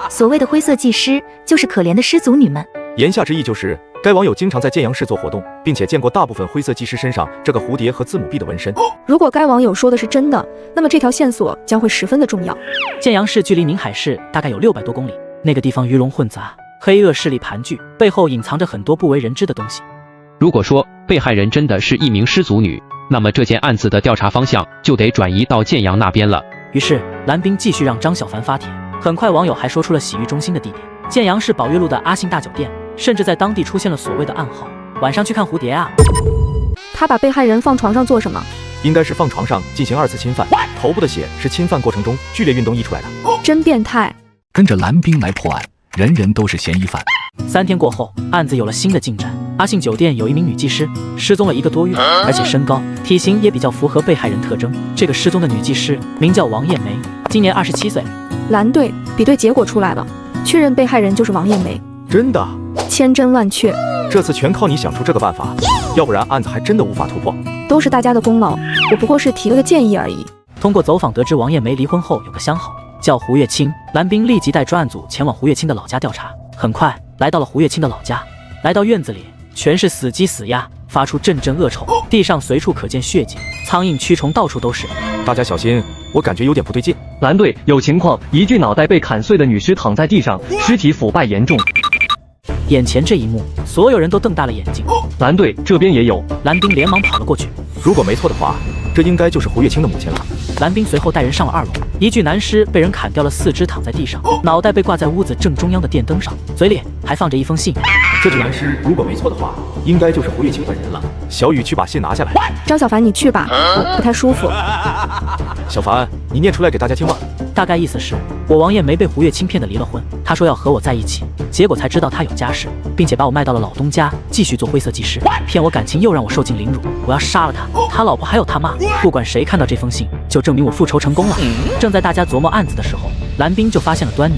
所谓的灰色技师，就是可怜的失足女们。言下之意就是，该网友经常在建阳市做活动，并且见过大部分灰色技师身上这个蝴蝶和字母 B 的纹身。如果该网友说的是真的，那么这条线索将会十分的重要。建阳市距离宁海市大概有600多公里，那个地方鱼龙混杂，黑恶势力盘踞，背后隐藏着很多不为人知的东西。如果说被害人真的是一名失足女，那么这件案子的调查方向就得转移到建阳那边了。于是蓝冰继续让张小凡发帖，很快网友还说出了洗浴中心的地点，建阳市宝悦路的阿信大酒店，甚至在当地出现了所谓的暗号，晚上去看蝴蝶啊。他把被害人放床上做什么？应该是放床上进行2次侵犯，头部的血是侵犯过程中剧烈运动溢出来的。真变态！跟着蓝冰来破案，人人都是嫌疑犯。3天过后，案子有了新的进展。阿信酒店有一名女技师失踪了1个多月，而且身高、体型也比较符合被害人特征。这个失踪的女技师名叫王艳梅，今年27岁。蓝队比对结果出来了，确认被害人就是王艳梅。真的？千真万确。这次全靠你想出这个办法，要不然案子还真的无法突破。都是大家的功劳，我不过是提了个建议而已。通过走访得知王艳梅离婚后有个相好叫胡月清，蓝冰立即带专案组前往胡月清的老家调查。很快来到了胡月清的老家，来到院子里全是死鸡死鸭，发出阵阵恶臭，地上随处可见血迹，苍蝇蛆虫到处都是。大家小心，我感觉有点不对劲。蓝队有情况，一具脑袋被砍碎的女尸躺在地上，尸体腐败严重。眼前这一幕，所有人都瞪大了眼睛。蓝队这边也有。蓝冰连忙跑了过去。如果没错的话，这应该就是胡月清的母亲了。蓝冰随后带人上了2楼，一具男尸被人砍掉了4肢，躺在地上，脑袋被挂在屋子正中央的电灯上，嘴里还放着一封信。这具男尸如果没错的话，应该就是胡月清本人了。小雨去把信拿下来。张小凡，你去吧，我不太舒服。小凡，你念出来给大家听吧。大概意思是，我王艳梅被胡月清骗得离了婚，他说要和我在一起，结果才知道他有家室，并且把我卖到了老东家，继续做灰色技师，骗我感情又让我受尽凌辱，我要杀了他，他老婆还有他妈，不管谁看到这封信，就证明我复仇成功了。正在大家琢磨案子的时候，蓝冰就发现了端倪。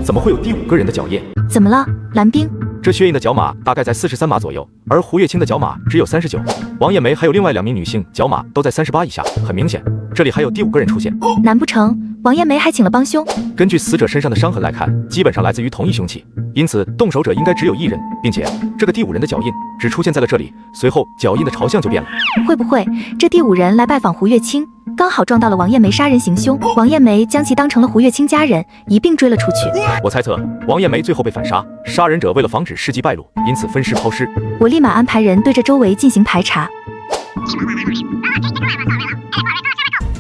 怎么会有第5个人的脚印？怎么了，蓝冰？这血印的脚码大概在43码左右，而胡月清的脚码只有39，王艳梅还有另外2名女性脚码都在38以下，很明显，这里还有第5个人出现。难不成王艳梅还请了帮凶？根据死者身上的伤痕来看，基本上来自于同一凶器，因此动手者应该只有1人，并且这个第5人的脚印只出现在了这里，随后脚印的朝向就变了。会不会这第5人来拜访胡月清，刚好撞到了王艳梅杀人行凶，王艳梅将其当成了胡月清家人，一并追了出去？我猜测王艳梅最后被反杀，杀人者为了防止事迹败露，因此分尸抛尸。我立马安排人对这周围进行排查。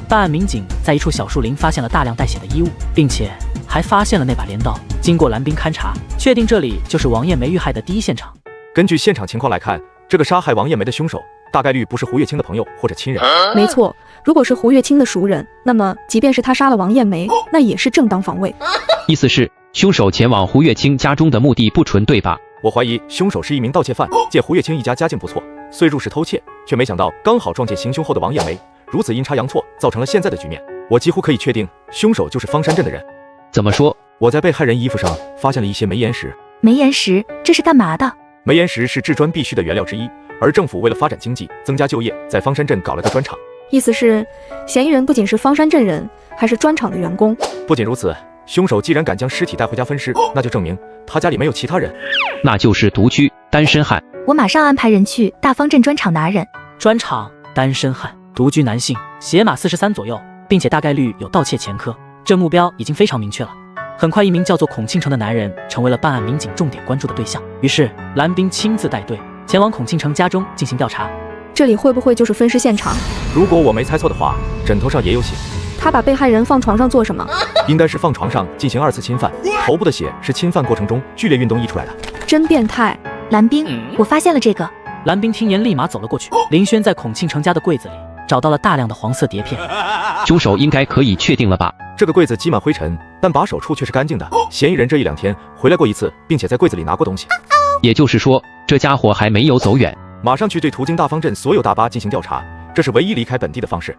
办案民警在一处小树林发现了大量带血的衣物，并且还发现了那把镰刀。经过蓝冰勘查，确定这里就是王艳梅遇害的第一现场。根据现场情况来看，这个杀害王艳梅的凶手大概率不是胡月清的朋友或者亲人。没错，如果是胡月清的熟人，那么即便是他杀了王艳梅，那也是正当防卫。意思是凶手前往胡月清家中的目的不纯，对吧？我怀疑凶手是一名盗窃犯，见胡月清一家家境不错，遂入室偷窃，却没想到刚好撞见行凶后的王艳梅，如此阴差阳错，造成了现在的局面。我几乎可以确定，凶手就是方山镇的人。怎么说？我在被害人衣服上发现了一些煤岩石。煤岩石，这是干嘛的？煤岩石是制砖必须的原料之一，而政府为了发展经济、增加就业，在方山镇搞了个砖厂。意思是，嫌疑人不仅是方山镇人，还是砖厂的员工。不仅如此，凶手既然敢将尸体带回家分尸，那就证明他家里没有其他人，那就是独居单身汉。我马上安排人去大方镇砖厂拿人。砖厂单身汉，独居男性，鞋码43左右，并且大概率有盗窃前科，这目标已经非常明确了。很快，一名叫做孔庆成的男人成为了办案民警重点关注的对象。于是，蓝冰亲自带队前往孔庆成家中进行调查。这里会不会就是分尸现场？如果我没猜错的话，枕头上也有血。他把被害人放床上做什么？应该是放床上进行2次侵犯，头部的血是侵犯过程中剧烈运动溢出来的。真变态！蓝冰，我发现了这个。蓝冰听言立马走了过去。林轩在孔庆成家的柜子里找到了大量的黄色碟片。凶手应该可以确定了吧？这个柜子积满灰尘，但把手处却是干净的。嫌疑人这1-2天回来过一次，并且在柜子里拿过东西。也就是说，这家伙还没有走远。马上去对途经大方镇所有大巴进行调查，这是唯一离开本地的方式。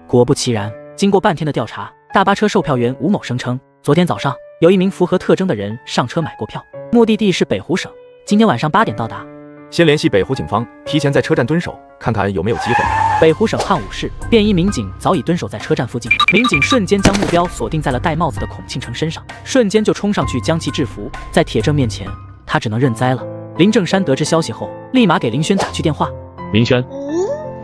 果不其然，经过半天的调查，大巴车售票员吴某声称，昨天早上有一名符合特征的人上车买过票，目的地是北湖省，今天晚上8点到达。先联系北湖警方，提前在车站蹲守，看看有没有机会。北湖省汉武市便衣民警早已蹲守在车站附近，民警瞬间将目标锁定在了戴帽子的孔庆成身上，瞬间就冲上去将其制服。在铁证面前，他只能认栽了。林正山得知消息后，立马给林轩打去电话。林轩，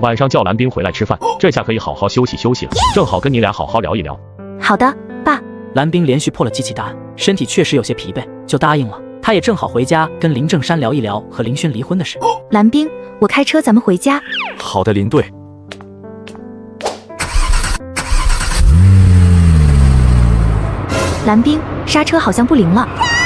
晚上叫蓝冰回来吃饭，这下可以好好休息休息了，正好跟你俩好好聊一聊。好的，爸。蓝冰连续破了几起大案，身体确实有些疲惫，就答应了。他也正好回家跟林正山聊一聊和林勋离婚的事。蓝冰，我开车，咱们回家。好的，林队。蓝冰，刹车好像不灵了。